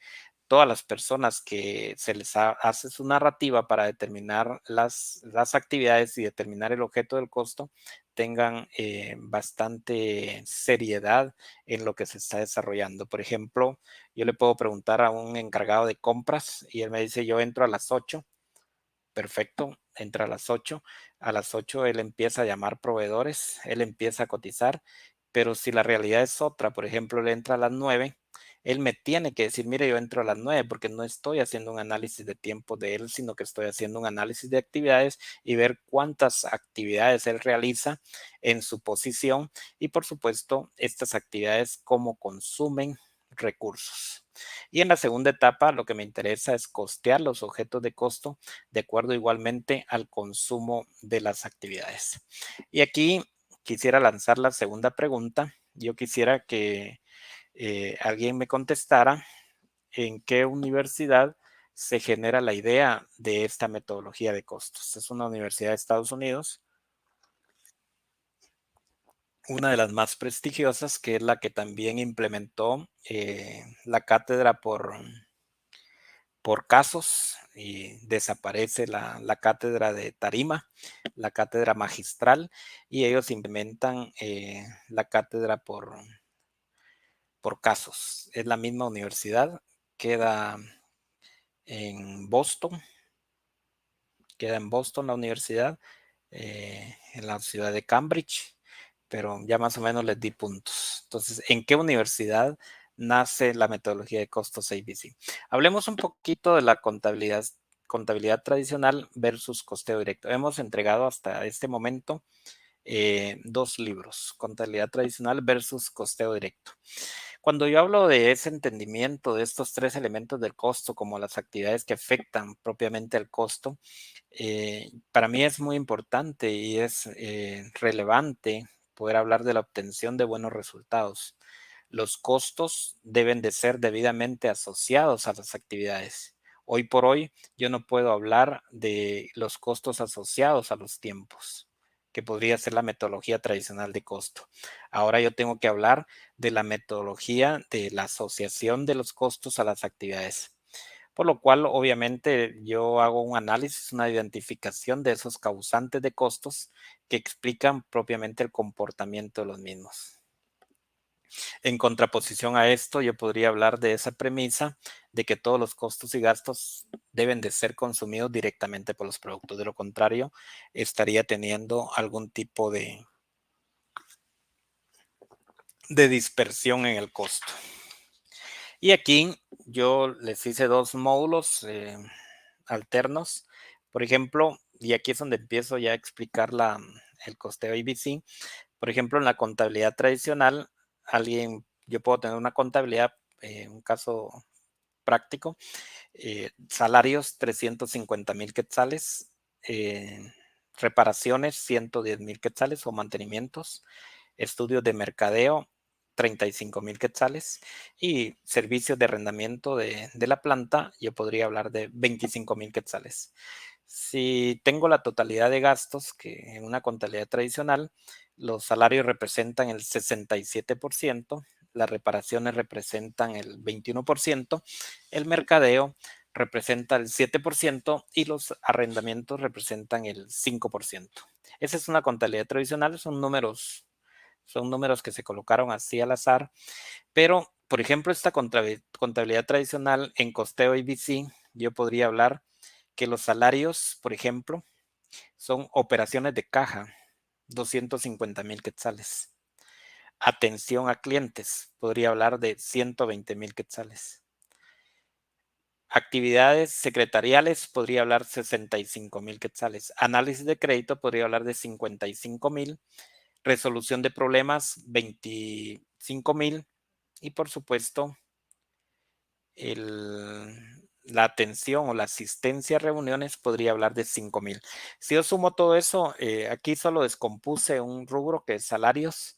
todas las personas que se les hace su narrativa para determinar las actividades y determinar el objeto del costo tengan bastante seriedad en lo que se está desarrollando. Por ejemplo, yo le puedo preguntar a un encargado de compras y él me dice, yo entro a las 8. Perfecto, entra a las 8. A las 8 él empieza a llamar proveedores, él empieza a cotizar, pero si la realidad es otra, por ejemplo, él entra a las 9, él me tiene que decir, mire, yo entro a las 9 porque no estoy haciendo un análisis de tiempo de él, sino que estoy haciendo un análisis de actividades y ver cuántas actividades él realiza en su posición y, por supuesto, estas actividades cómo consumen recursos. Y en la segunda etapa, lo que me interesa es costear los objetos de costo de acuerdo igualmente al consumo de las actividades. Y aquí quisiera lanzar la segunda pregunta. Yo quisiera que alguien me contestara en qué universidad se genera la idea de esta metodología de costos. Es una universidad de Estados Unidos, una de las más prestigiosas, que es la que también implementó la cátedra por casos y desaparece la cátedra de tarima, la cátedra magistral, y ellos implementan la cátedra por casos. Es la misma universidad, queda en Boston, queda en Boston la universidad, en la ciudad de Cambridge, pero ya más o menos les di puntos. Entonces, ¿en qué universidad nace la metodología de costos ABC? Hablemos un poquito de la contabilidad tradicional versus costeo directo. Hemos entregado hasta este momento 2 libros, contabilidad tradicional versus costeo directo. Cuando yo hablo de ese entendimiento de estos 3 elementos del costo, como las actividades que afectan propiamente el costo, para mí es muy importante y es relevante poder hablar de la obtención de buenos resultados. Los costos deben de ser debidamente asociados a las actividades. Hoy por hoy, yo no puedo hablar de los costos asociados a los tiempos, que podría ser la metodología tradicional de costo. Ahora yo tengo que hablar de la metodología de la asociación de los costos a las actividades. Por lo cual, obviamente, yo hago un análisis, una identificación de esos causantes de costos que explican propiamente el comportamiento de los mismos. En contraposición a esto, yo podría hablar de esa premisa de que todos los costos y gastos deben de ser consumidos directamente por los productos. De lo contrario, estaría teniendo algún tipo de dispersión en el costo. Y aquí yo les hice 2 módulos alternos. Por ejemplo, y aquí es donde empiezo ya a explicar el costeo ABC. Por ejemplo, en la contabilidad tradicional, yo puedo tener una contabilidad, un caso práctico, salarios 350,000 quetzales, reparaciones 110,000 quetzales o mantenimientos, estudios de mercadeo 35,000 quetzales y servicios de arrendamiento de la planta, yo podría hablar de 25,000 quetzales. Si tengo la totalidad de gastos, que en una contabilidad tradicional, los salarios representan el 67%, las reparaciones representan el 21%, el mercadeo representa el 7% y los arrendamientos representan el 5%. Esa es una contabilidad tradicional, son números que se colocaron así al azar, pero, por ejemplo, esta contabilidad tradicional en costeo ABC, yo podría hablar que los salarios, por ejemplo, son operaciones de caja, 250,000 quetzales. Atención a clientes, podría hablar de 120,000 quetzales. Actividades secretariales, podría hablar 65,000 quetzales. Análisis de crédito, podría hablar de 55,000. Resolución de problemas, 25,000. Y por supuesto, la atención o la asistencia a reuniones podría hablar de 5,000. Si yo sumo todo eso, aquí solo descompuse un rubro que es salarios.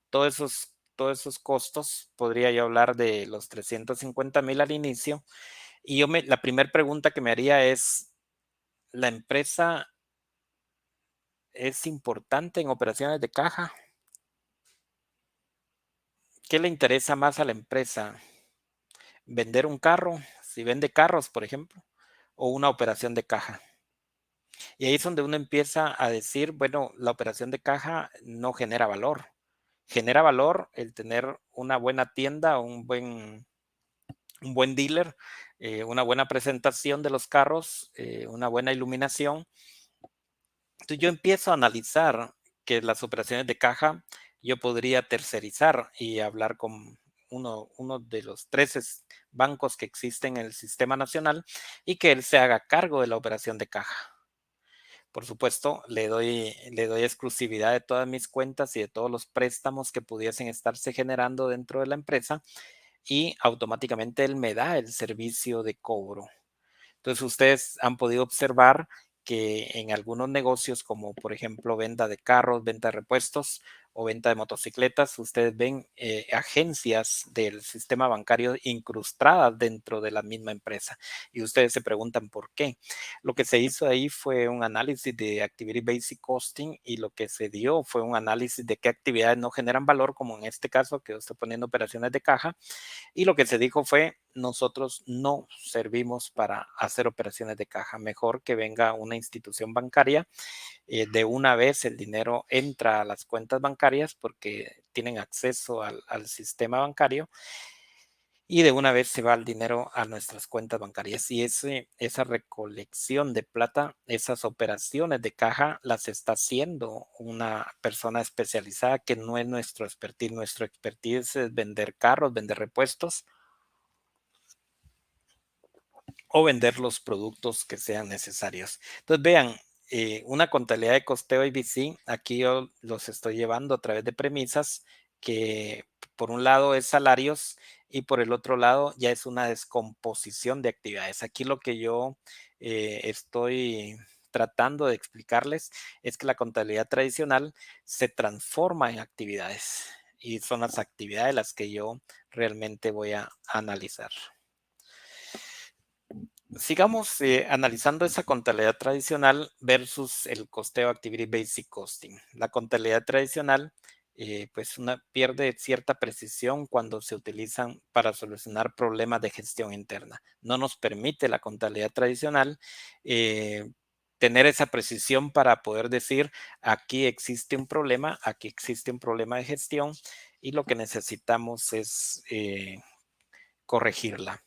Todos esos costos, podría yo hablar de los 350,000 al inicio. Y la primera pregunta que me haría es, ¿la empresa es importante en operaciones de caja? ¿Qué le interesa más a la empresa? ¿Vender un carro? Si vende carros, por ejemplo, o una operación de caja. Y ahí es donde uno empieza a decir, bueno, la operación de caja no genera valor. Genera valor el tener una buena tienda, un buen dealer, una buena presentación de los carros, una buena iluminación. Entonces yo empiezo a analizar que las operaciones de caja yo podría tercerizar y hablar con uno de los 13 bancos que existen en el sistema nacional y que él se haga cargo de la operación de caja. Por supuesto, le doy exclusividad de todas mis cuentas y de todos los préstamos que pudiesen estarse generando dentro de la empresa y automáticamente él me da el servicio de cobro. Entonces, ustedes han podido observar que en algunos negocios, como por ejemplo venta de carros, venta de repuestos o venta de motocicletas, ustedes ven agencias del sistema bancario incrustadas dentro de la misma empresa. Y ustedes se preguntan por qué. Lo que se hizo ahí fue un análisis de Activity Basic Costing y lo que se dio fue un análisis de qué actividades no generan valor, como en este caso que yo estoy poniendo operaciones de caja. Y lo que se dijo fue, nosotros no servimos para hacer operaciones de caja. Mejor que venga una institución bancaria. De una vez el dinero entra a las cuentas bancarias porque tienen acceso al sistema bancario y de una vez se va el dinero a nuestras cuentas bancarias. Y esa recolección de plata, esas operaciones de caja, las está haciendo una persona especializada que no es nuestro expertise. Nuestro expertise es vender carros, vender repuestos o vender los productos que sean necesarios. Entonces, vean, una contabilidad de costeo ABC, aquí yo los estoy llevando a través de premisas que por un lado es salarios y por el otro lado ya es una descomposición de actividades. Aquí lo que yo estoy tratando de explicarles es que la contabilidad tradicional se transforma en actividades y son las actividades las que yo realmente voy a analizar. Sigamos analizando esa contabilidad tradicional versus el costeo Activity Basic Costing. La contabilidad tradicional pues pierde cierta precisión cuando se utilizan para solucionar problemas de gestión interna. No nos permite la contabilidad tradicional tener esa precisión para poder decir aquí existe un problema de gestión y lo que necesitamos es corregirla.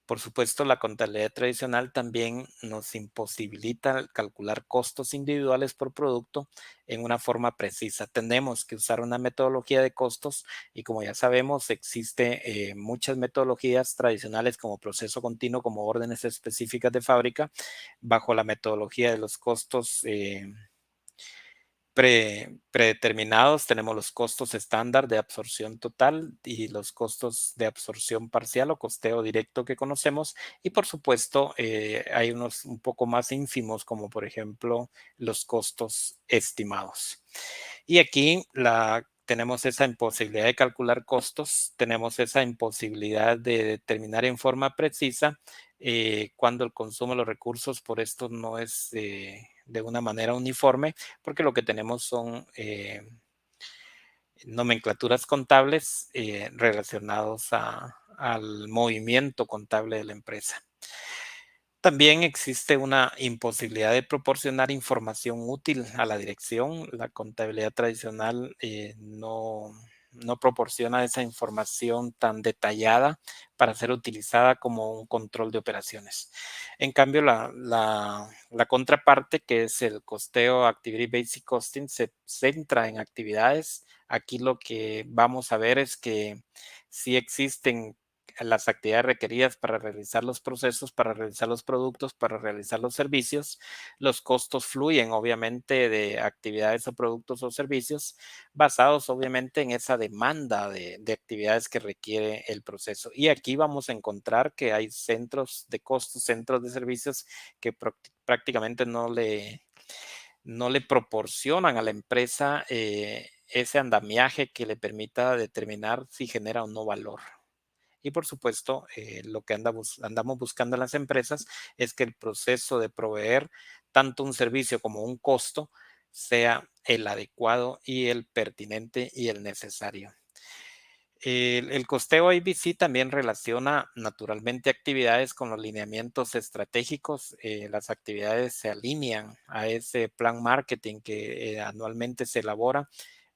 Por supuesto, la contabilidad tradicional también nos imposibilita calcular costos individuales por producto en una forma precisa. Tenemos que usar una metodología de costos y como ya sabemos, existe muchas metodologías tradicionales como proceso continuo, como órdenes específicas de fábrica, bajo la metodología de los costos predeterminados. Tenemos los costos estándar de absorción total y los costos de absorción parcial o costeo directo que conocemos. Y por supuesto, hay unos un poco más ínfimos, como por ejemplo los costos estimados. Y aquí tenemos esa imposibilidad de calcular costos, tenemos esa imposibilidad de determinar en forma precisa cuando el consumo de los recursos por esto no es de una manera uniforme, porque lo que tenemos son nomenclaturas contables relacionados al movimiento contable de la empresa. También existe una imposibilidad de proporcionar información útil a la dirección. La contabilidad tradicional no no proporciona esa información tan detallada para ser utilizada como un control de operaciones. En cambio, la contraparte, que es el costeo Activity Basic Costing, se centra en actividades. Aquí lo que vamos a ver es que sí existen las actividades requeridas para realizar los procesos, para realizar los productos, para realizar los servicios. Los costos fluyen, obviamente, de actividades o productos o servicios basados, obviamente, en esa demanda de actividades que requiere el proceso. Y aquí vamos a encontrar que hay centros de costos, centros de servicios que prácticamente no le proporcionan a la empresa ese andamiaje que le permita determinar si genera o no valor. Y por supuesto, lo que andamos buscando en las empresas es que el proceso de proveer tanto un servicio como un costo sea el adecuado y el pertinente y el necesario. El costeo ABC también relaciona naturalmente actividades con los lineamientos estratégicos. Las actividades se alinean a ese plan marketing que anualmente se elabora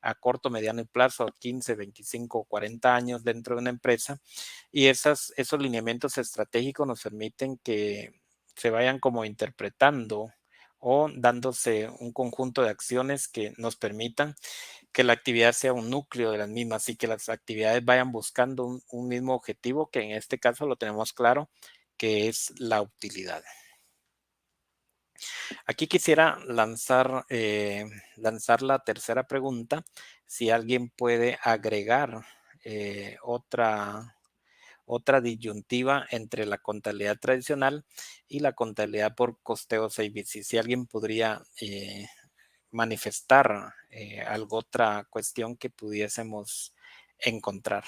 a corto, mediano y plazo, 15, 25, 40 años dentro de una empresa. Y esos lineamientos estratégicos nos permiten que se vayan como interpretando o dándose un conjunto de acciones que nos permitan que la actividad sea un núcleo de las mismas y que las actividades vayan buscando un mismo objetivo, que en este caso lo tenemos claro, que es la utilidad. Aquí quisiera lanzar la tercera pregunta, si alguien puede agregar otra disyuntiva entre la contabilidad tradicional y la contabilidad por costeos ABC. Si alguien podría manifestar alguna otra cuestión que pudiésemos encontrar.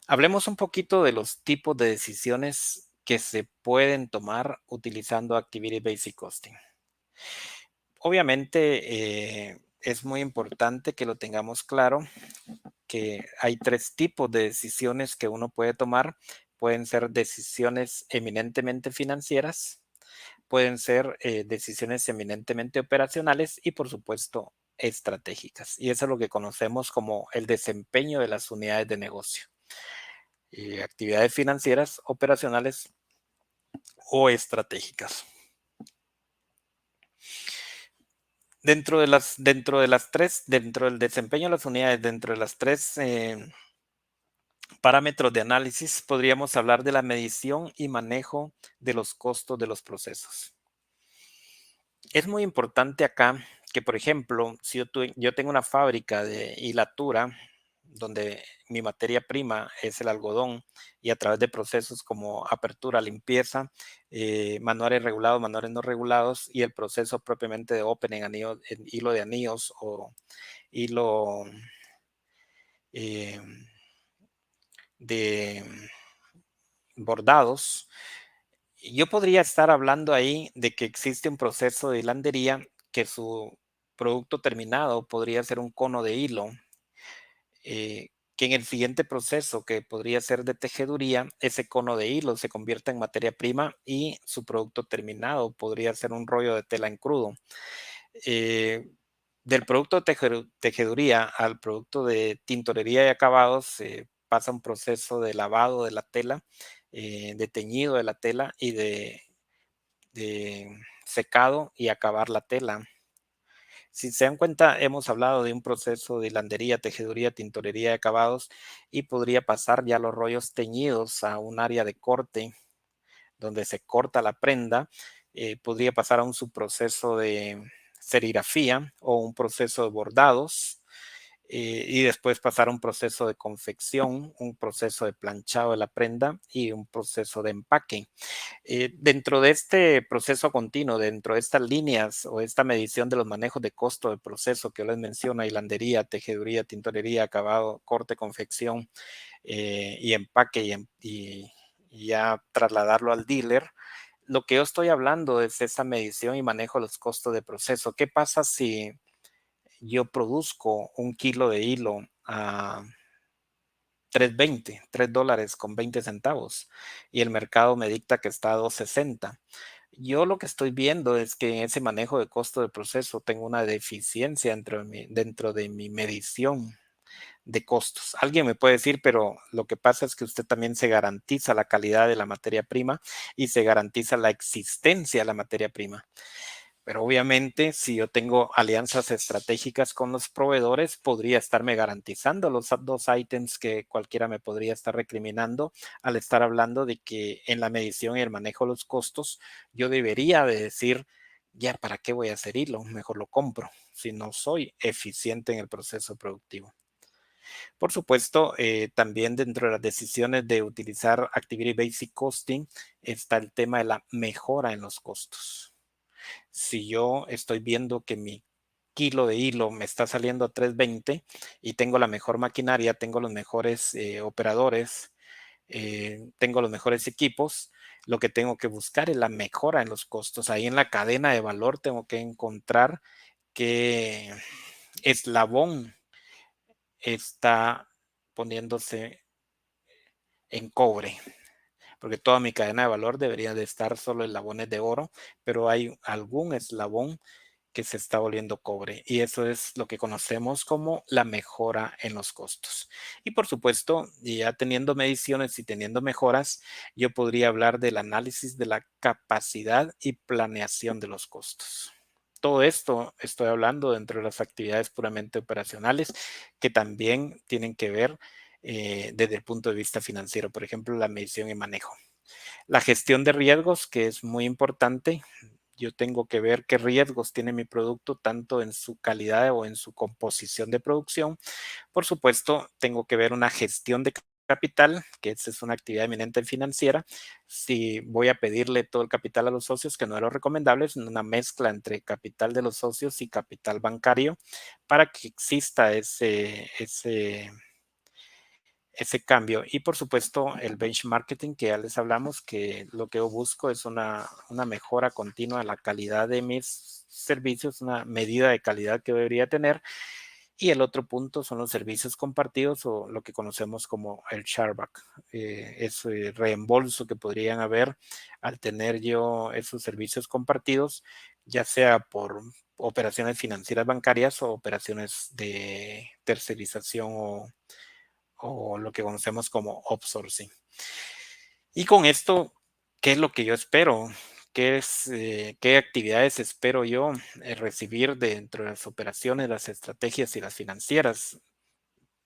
Hablemos un poquito de los tipos de decisiones que se pueden tomar utilizando Activity Basic Costing. Obviamente es muy importante que lo tengamos claro, que hay tres tipos de decisiones que uno puede tomar. Pueden ser decisiones eminentemente financieras, pueden ser decisiones eminentemente operacionales y, por supuesto, estratégicas. Y eso es lo que conocemos como el desempeño de las unidades de negocio. Actividades financieras, operacionales o estratégicas. Dentro del desempeño de las unidades, dentro de las tres parámetros de análisis, podríamos hablar de la medición y manejo de los costos de los procesos. Es muy importante acá que, por ejemplo, si yo tengo una fábrica de hilatura, donde mi materia prima es el algodón y a través de procesos como apertura, limpieza, manuales regulados, manuales no regulados y el proceso propiamente de opening, hilo de anillos o hilo de bordados, yo podría estar hablando ahí de que existe un proceso de hilandería que su producto terminado podría ser un cono de hilo, que en el siguiente proceso, que podría ser de tejeduría, ese cono de hilo se convierte en materia prima y su producto terminado podría ser un rollo de tela en crudo. Del producto de tejeduría al producto de tintorería y acabados se pasa un proceso de lavado de la tela, de teñido de la tela y de secado y acabar la tela. Si se dan cuenta, hemos hablado de un proceso de hilandería, tejeduría, tintorería y acabados y podría pasar ya los rollos teñidos a un área de corte donde se corta la prenda. Podría pasar a un subproceso de serigrafía o un proceso de bordados y después pasar a un proceso de confección, un proceso de planchado de la prenda y un proceso de empaque. Dentro de este proceso continuo, dentro de estas líneas o esta medición de los manejos de costo de proceso que yo les menciono, hilandería, tejeduría, tintorería, acabado, corte, confección y empaque y ya trasladarlo al dealer, lo que yo estoy hablando es esa medición y manejo de los costos de proceso. ¿Qué pasa si yo produzco un kilo de hilo a $3.20 con 20 centavos y el mercado me dicta que está a 2.60? Yo lo que estoy viendo es que en ese manejo de costo de proceso tengo una deficiencia dentro de mi medición. de costos. Alguien me puede decir, pero lo que pasa es que usted también se garantiza la calidad de la materia prima y se garantiza la existencia de la materia prima. Pero obviamente, si yo tengo alianzas estratégicas con los proveedores, podría estarme garantizando los dos ítems que cualquiera me podría estar recriminando al estar hablando de que en la medición y el manejo de los costos, yo debería de decir, ya, ¿para qué voy a hacer hilo? Mejor lo compro si no soy eficiente en el proceso productivo. Por supuesto, también dentro de las decisiones de utilizar Activity Basic Costing está el tema de la mejora en los costos. Si yo estoy viendo que mi kilo de hilo me está saliendo a 3.20 y tengo la mejor maquinaria, tengo los mejores operadores, tengo los mejores equipos, lo que tengo que buscar es la mejora en los costos. Ahí en la cadena de valor tengo que encontrar qué eslabón está poniéndose en cobre, porque toda mi cadena de valor debería de estar solo eslabones de oro, pero hay algún eslabón que se está volviendo cobre y eso es lo que conocemos como la mejora en los costos. Y por supuesto, ya teniendo mediciones y teniendo mejoras, yo podría hablar del análisis de la capacidad y planeación de los costos. Todo esto estoy hablando dentro de las actividades puramente operacionales que también tienen que ver desde el punto de vista financiero, por ejemplo, la medición y manejo. La gestión de riesgos, que es muy importante. Yo tengo que ver qué riesgos tiene mi producto, tanto en su calidad o en su composición de producción. Por supuesto, tengo que ver una gestión de capital, que esa es una actividad eminente financiera. Si voy a pedirle todo el capital a los socios, que no es lo recomendable, es una mezcla entre capital de los socios y capital bancario para que exista ese cambio. Y por supuesto, el benchmarking que ya les hablamos, que lo que yo busco es una mejora continua en la calidad de mis servicios, una medida de calidad que debería tener. Y el otro punto son los servicios compartidos o lo que conocemos como el shareback, ese reembolso que podrían haber al tener yo esos servicios compartidos, ya sea por operaciones financieras bancarias o operaciones de tercerización o lo que conocemos como outsourcing. Y con esto, ¿qué es lo que yo espero? ¿Qué actividades espero yo recibir dentro de las operaciones, las estrategias y las financieras?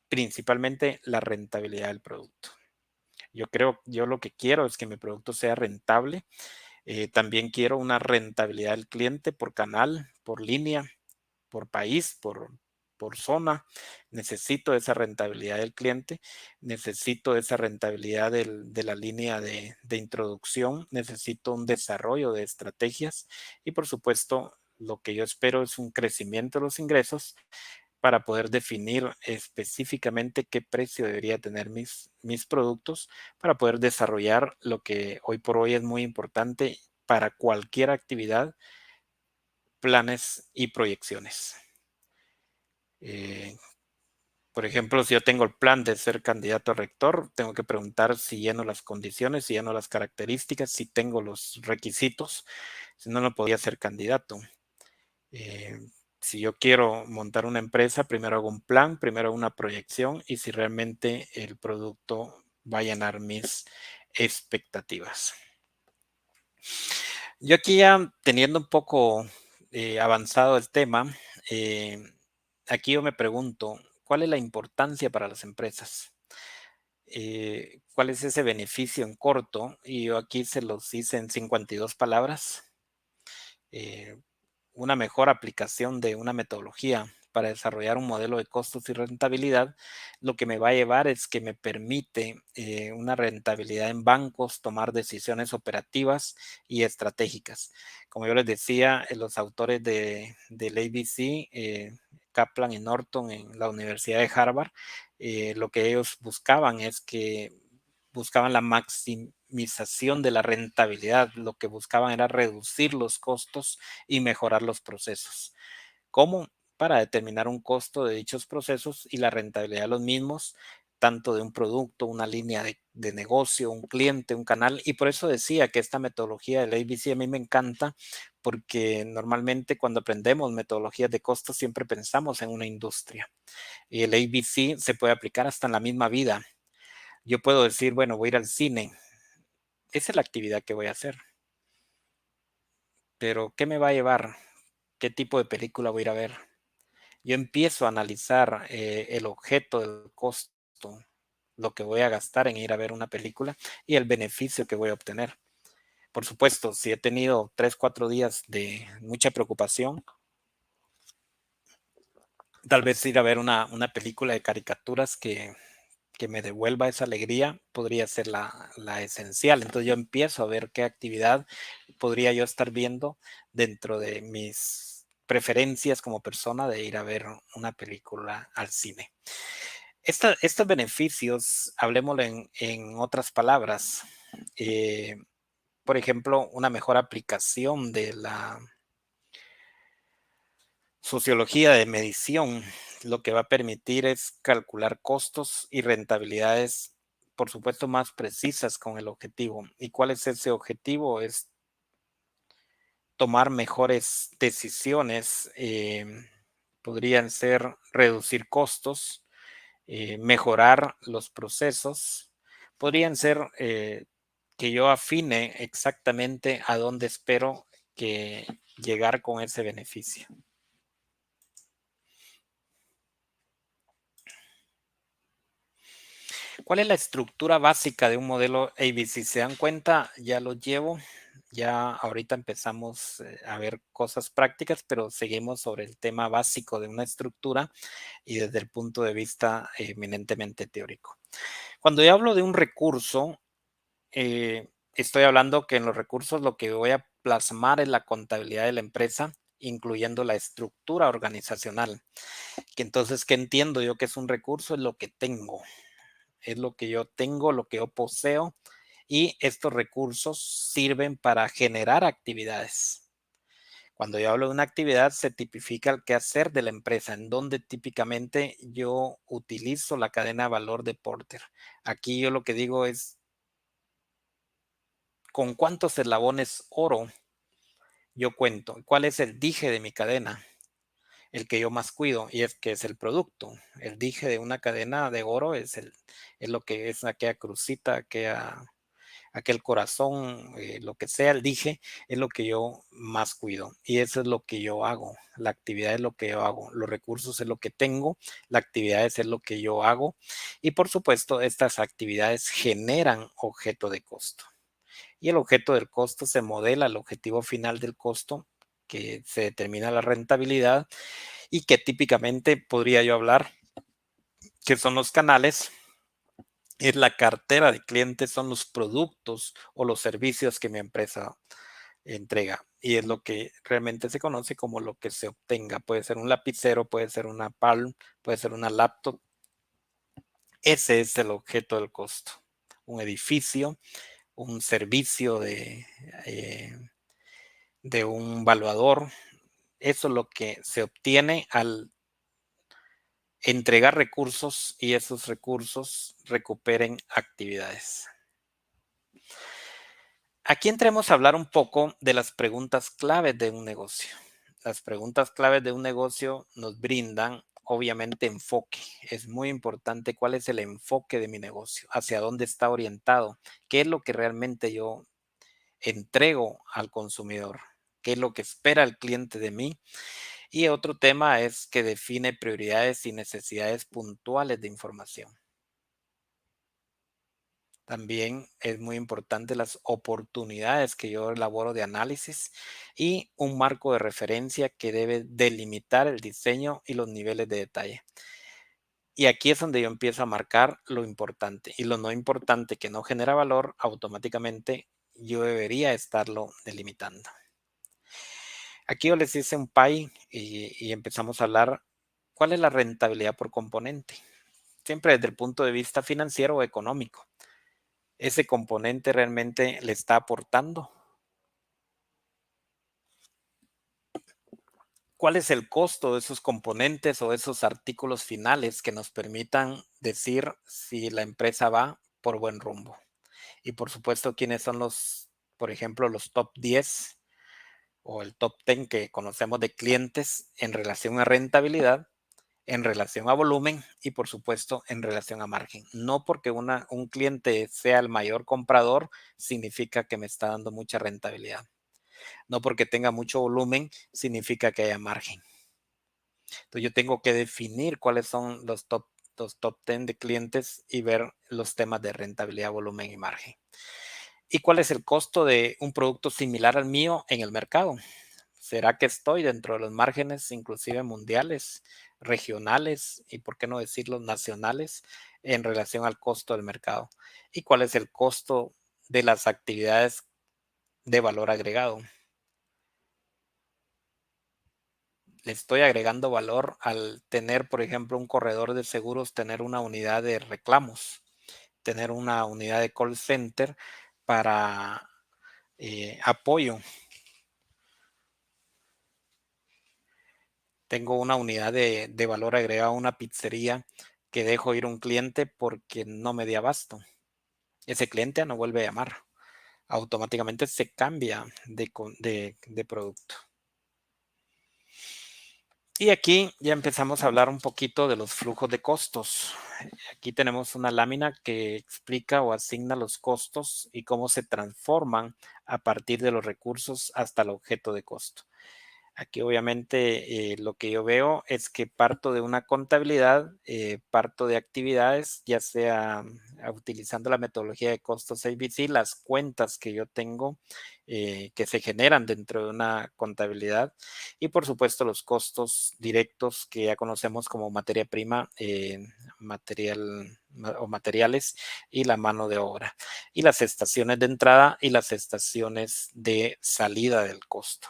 Principalmente la rentabilidad del producto. Yo lo que quiero es que mi producto sea rentable. También quiero una rentabilidad del cliente por canal, por línea, por país, por zona. Necesito esa rentabilidad del cliente, necesito esa rentabilidad de la línea de introducción, necesito un desarrollo de estrategias y por supuesto lo que yo espero es un crecimiento de los ingresos para poder definir específicamente qué precio debería tener mis productos para poder desarrollar lo que hoy por hoy es muy importante para cualquier actividad, planes y proyecciones. Por ejemplo, si yo tengo el plan de ser candidato a rector, tengo que preguntar si lleno las condiciones, si lleno las características, si tengo los requisitos, si no, no podría ser candidato. Si yo quiero montar una empresa, primero hago un plan, primero hago una proyección y si realmente el producto va a llenar mis expectativas. Yo aquí ya teniendo un poco avanzado el tema, aquí yo me pregunto, ¿cuál es la importancia para las empresas? ¿Cuál es ese beneficio en corto? Y yo aquí se los hice en 52 palabras. Una mejor aplicación de una metodología para desarrollar un modelo de costos y rentabilidad, lo que me va a llevar es que me permite una rentabilidad en bancos, tomar decisiones operativas y estratégicas. Como yo les decía, los autores del ABC, Kaplan y Norton en la Universidad de Harvard, lo que ellos buscaban es que buscaban la maximización de la rentabilidad, lo que buscaban era reducir los costos y mejorar los procesos. ¿Cómo? Para determinar un costo de dichos procesos y la rentabilidad de los mismos, tanto de un producto, una línea de negocio, un cliente, un canal. Y por eso decía que esta metodología del ABC a mí me encanta, porque normalmente cuando aprendemos metodologías de costos siempre pensamos en una industria. Y el ABC se puede aplicar hasta en la misma vida. Yo puedo decir, bueno, voy a ir al cine. Esa es la actividad que voy a hacer. Pero, ¿qué me va a llevar? ¿Qué tipo de película voy a ir a ver? Yo empiezo a analizar el objeto del costo, lo que voy a gastar en ir a ver una película y el beneficio que voy a obtener. Por supuesto, si he tenido 3, 4 días de mucha preocupación, tal vez ir a ver una película de caricaturas que me devuelva esa alegría podría ser la esencial. Entonces yo empiezo a ver qué actividad podría yo estar viendo dentro de mis preferencias como persona de ir a ver una película al cine. Estos beneficios, hablemoslo en otras palabras. eh, por ejemplo, una mejor aplicación de la sociología de medición, lo que va a permitir es calcular costos y rentabilidades, por supuesto, más precisas con el objetivo. ¿Y cuál es ese objetivo? Es tomar mejores decisiones. Podrían ser reducir costos, mejorar los procesos, podrían ser que yo afine exactamente a dónde espero que llegar con ese beneficio. ¿Cuál es la estructura básica de un modelo ABC? Si se dan cuenta, ya lo llevo. Ya ahorita empezamos a ver cosas prácticas, pero seguimos sobre el tema básico de una estructura y desde el punto de vista eminentemente teórico. Cuando yo hablo de un recurso, estoy hablando que en los recursos lo que voy a plasmar es la contabilidad de la empresa, incluyendo la estructura organizacional. Que entonces, ¿qué entiendo yo que es un recurso? Es lo que tengo, es lo que yo tengo, lo que yo poseo, y estos recursos sirven para generar actividades. Cuando yo hablo de una actividad, se tipifica el quehacer de la empresa, en donde típicamente yo utilizo la cadena de valor de Porter. Aquí yo lo que digo es, ¿con cuántos eslabones oro yo cuento? ¿Cuál es el dije de mi cadena? El que yo más cuido, y es que es el producto. El dije de una cadena de oro es lo que es aquella crucita, aquel corazón, lo que sea el dije, es lo que yo más cuido. Y eso es lo que yo hago. La actividad es lo que yo hago. Los recursos es lo que tengo. La actividad es lo que yo hago. Y por supuesto, estas actividades generan objeto de costo. Y el objeto del costo se modela el objetivo final del costo, que se determina la rentabilidad y que típicamente podría yo hablar que son los canales, es la cartera de clientes, son los productos o los servicios que mi empresa entrega. Y es lo que realmente se conoce como lo que se obtenga. Puede ser un lapicero, puede ser una Palm, puede ser una laptop. Ese es el objeto del costo. Un edificio, un servicio de un valuador. Eso es lo que se obtiene al entregar recursos y esos recursos recuperen actividades. Aquí entremos a hablar un poco de las preguntas claves de un negocio. Las preguntas claves de un negocio nos brindan, obviamente, enfoque. Es muy importante cuál es el enfoque de mi negocio, hacia dónde está orientado, qué es lo que realmente yo entrego al consumidor, qué es lo que espera el cliente de mí. Y otro tema es que define prioridades y necesidades puntuales de información. También es muy importante las oportunidades que yo elaboro de análisis y un marco de referencia que debe delimitar el diseño y los niveles de detalle. Y aquí es donde yo empiezo a marcar lo importante y lo no importante que no genera valor, automáticamente yo debería estarlo delimitando. Aquí yo les hice un pie y empezamos a hablar cuál es la rentabilidad por componente, siempre desde el punto de vista financiero o económico. ¿Ese componente realmente le está aportando? ¿Cuál es el costo de esos componentes o esos artículos finales que nos permitan decir si la empresa va por buen rumbo? Y por supuesto, quiénes son por ejemplo, los top 10 o el top 10 que conocemos de clientes en relación a rentabilidad, en relación a volumen y por supuesto en relación a margen. No porque un cliente sea el mayor comprador significa que me está dando mucha rentabilidad. No porque tenga mucho volumen significa que haya margen. Entonces yo tengo que definir cuáles son los top 10 de clientes y ver los temas de rentabilidad, volumen y margen. ¿Y cuál es el costo de un producto similar al mío en el mercado? ¿Será que estoy dentro de los márgenes inclusive mundiales, regionales y por qué no decirlo nacionales en relación al costo del mercado? ¿Y cuál es el costo de las actividades de valor agregado? Le estoy agregando valor al tener, por ejemplo, un corredor de seguros, tener una unidad de reclamos, tener una unidad de call center para apoyo. Tengo una unidad de valor agregado a una pizzería que dejo ir un cliente porque no me di abasto. Ese cliente ya no vuelve a llamar. Automáticamente se cambia de producto. Y aquí ya empezamos a hablar un poquito de los flujos de costos. Aquí tenemos una lámina que explica o asigna los costos y cómo se transforman a partir de los recursos hasta el objeto de costo. Aquí obviamente lo que yo veo es que parto de una contabilidad, parto de actividades, ya sea utilizando la metodología de costos ABC, las cuentas que yo tengo que se generan dentro de una contabilidad y por supuesto los costos directos que ya conocemos como materia prima, materiales y la mano de obra y las estaciones de entrada y las estaciones de salida del costo.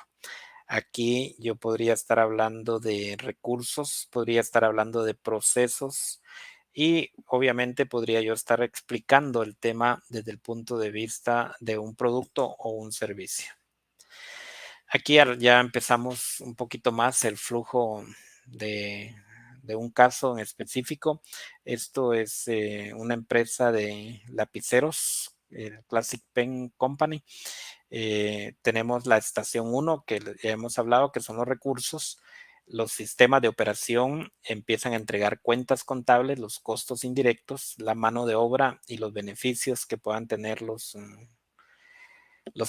Aquí yo podría estar hablando de recursos, podría estar hablando de procesos y obviamente podría yo estar explicando el tema desde el punto de vista de un producto o un servicio. Aquí ya empezamos un poquito más el flujo de, un caso en específico. Esto es una empresa de lapiceros, Classic Pen Company. Tenemos la estación 1 que ya hemos hablado, que son los recursos. Los sistemas de operación empiezan a entregar cuentas contables, los costos indirectos, la mano de obra y los beneficios que puedan tener los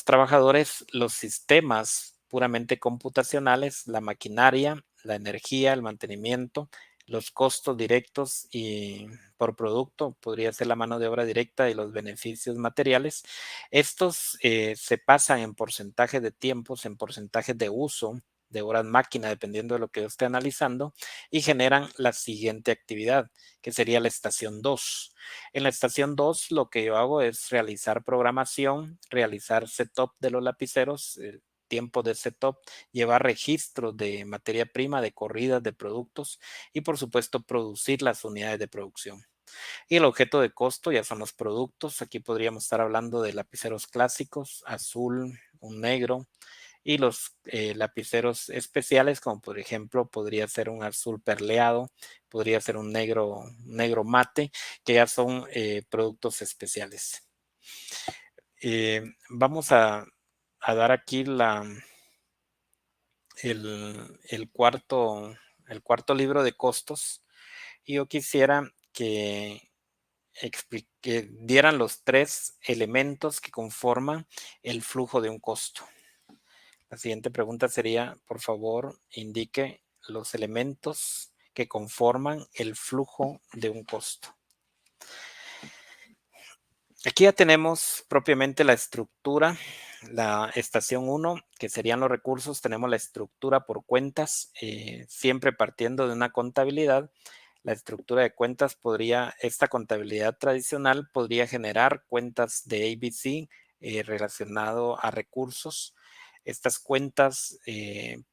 trabajadores, los sistemas puramente computacionales, la maquinaria, la energía, el mantenimiento, los costos directos y por producto, podría ser la mano de obra directa y los beneficios materiales. Estos se pasan en porcentaje de tiempos, en porcentaje de uso, de horas máquina, dependiendo de lo que yo esté analizando, y generan la siguiente actividad, que sería la estación 2. En la estación 2 lo que yo hago es realizar programación, realizar setup de los lapiceros, el tiempo de setup, llevar registros de materia prima, de corridas de productos y por supuesto producir las unidades de producción. Y el objeto de costo ya son los productos. Aquí podríamos estar hablando de lapiceros clásicos, azul, un negro, y los lapiceros especiales, como por ejemplo podría ser un azul perleado, podría ser un negro mate, que ya son productos especiales. Vamos a dar aquí el cuarto libro de costos y yo quisiera que dieran los 3 elementos que conforman el flujo de un costo. La siguiente pregunta sería, por favor, indique los elementos que conforman el flujo de un costo. Aquí ya tenemos propiamente la estructura, la estación 1, que serían los recursos. Tenemos la estructura por cuentas, siempre partiendo de una contabilidad. La estructura de cuentas esta contabilidad tradicional podría generar cuentas de ABC relacionado a recursos. Estas cuentas ABC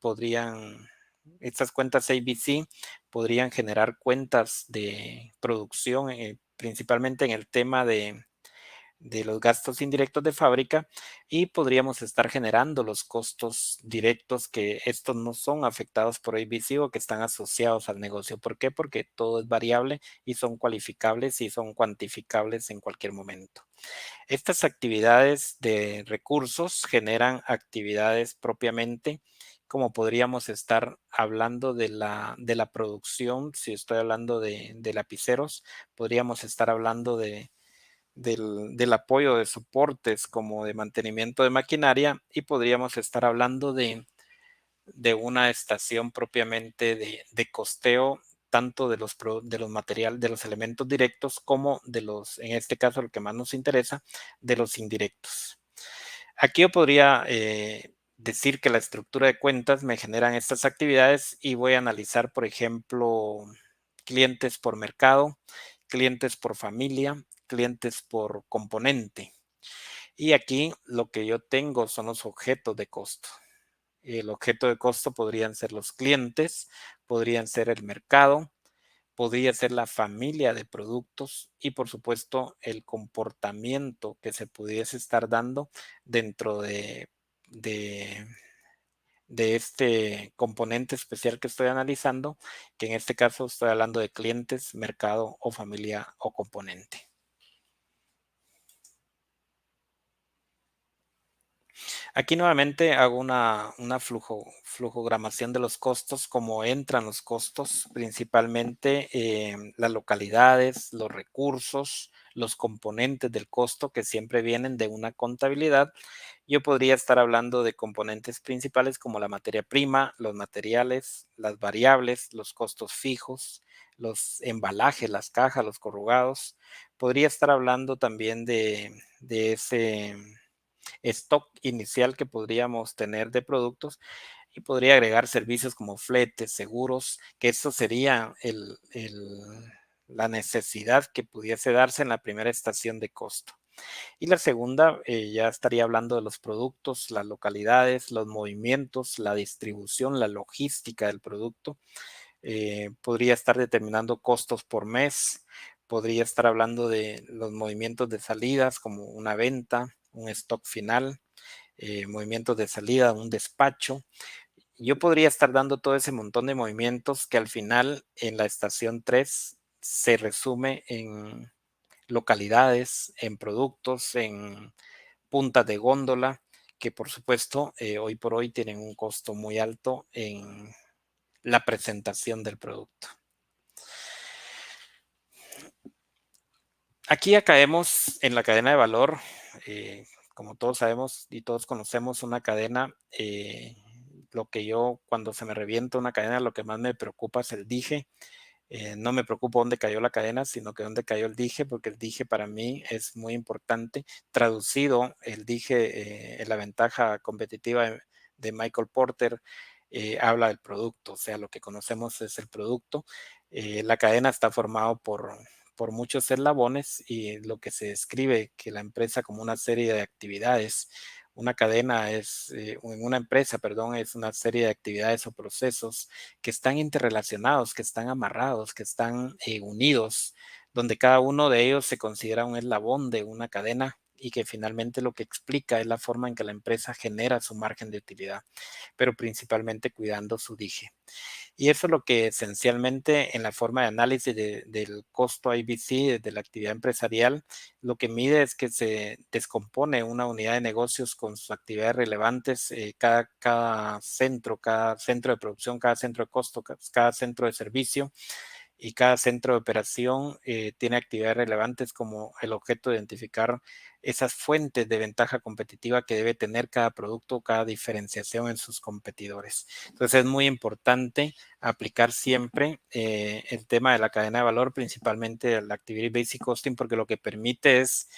podrían generar cuentas de producción, principalmente en el tema de de los gastos indirectos de fábrica y podríamos estar generando los costos directos que estos no son afectados por ABC o que están asociados al negocio. ¿Por qué? Porque todo es variable y son cualificables y son cuantificables en cualquier momento. Estas actividades de recursos generan actividades propiamente, como podríamos estar hablando de la producción. Si estoy hablando de lapiceros, podríamos estar hablando del apoyo de soportes como de mantenimiento de maquinaria y podríamos estar hablando de una estación propiamente de costeo tanto de los materiales, de los elementos directos como de los, en este caso lo que más nos interesa, de los indirectos. Aquí yo podría decir que la estructura de cuentas me generan estas actividades y voy a analizar, por ejemplo, clientes por mercado, clientes por familia, clientes por componente. Y aquí lo que yo tengo son los objetos de costo. El objeto de costo podrían ser los clientes, podrían ser el mercado, podría ser la familia de productos y por supuesto el comportamiento que se pudiese estar dando dentro de, de este componente especial que estoy analizando, que en este caso estoy hablando de clientes, mercado o familia o componente. Aquí nuevamente hago una flujogramación de los costos, cómo entran los costos, principalmente las localidades, los recursos, los componentes del costo que siempre vienen de una contabilidad. Yo podría estar hablando de componentes principales como la materia prima, los materiales, las variables, los costos fijos, los embalajes, las cajas, los corrugados. Podría estar hablando también de ese stock inicial que podríamos tener de productos y podría agregar servicios como fletes, seguros, que eso sería la necesidad que pudiese darse en la primera estación de costo. Y la segunda, ya estaría hablando de los productos, las localidades, los movimientos, la distribución, la logística del producto. Podría estar determinando costos por mes, podría estar hablando de los movimientos de salidas como una venta, un stock final, movimientos de salida, un despacho. Yo podría estar dando todo ese montón de movimientos que al final en la estación 3 se resume en localidades, en productos, en puntas de góndola, que por supuesto hoy por hoy tienen un costo muy alto en la presentación del producto. Aquí ya caemos en la cadena de valor. Como todos sabemos y todos conocemos una cadena, lo que yo cuando se me revienta una cadena, lo que más me preocupa es el dije. No me preocupa dónde cayó la cadena, sino que dónde cayó el dije, porque el dije para mí es muy importante. Traducido, el dije en la ventaja competitiva de Michael Porter habla del producto, o sea, lo que conocemos es el producto. La cadena está formada por muchos eslabones y lo que se describe que la empresa como una serie de actividades. Una cadena es, en una empresa, perdón, es una serie de actividades o procesos que están interrelacionados, que están amarrados, que están unidos, donde cada uno de ellos se considera un eslabón de una cadena y que finalmente lo que explica es la forma en que la empresa genera su margen de utilidad, pero principalmente cuidando su dije. Y eso es lo que esencialmente en la forma de análisis del costo IBC, de la actividad empresarial, lo que mide es que se descompone una unidad de negocios con sus actividades relevantes, cada centro de producción, cada centro de costo, cada centro de servicio y cada centro de operación tiene actividades relevantes como el objeto de identificar esas fuentes de ventaja competitiva que debe tener cada producto, cada diferenciación en sus competidores. Entonces es muy importante aplicar siempre el tema de la cadena de valor, principalmente el Activity Basic Costing, porque lo que permite es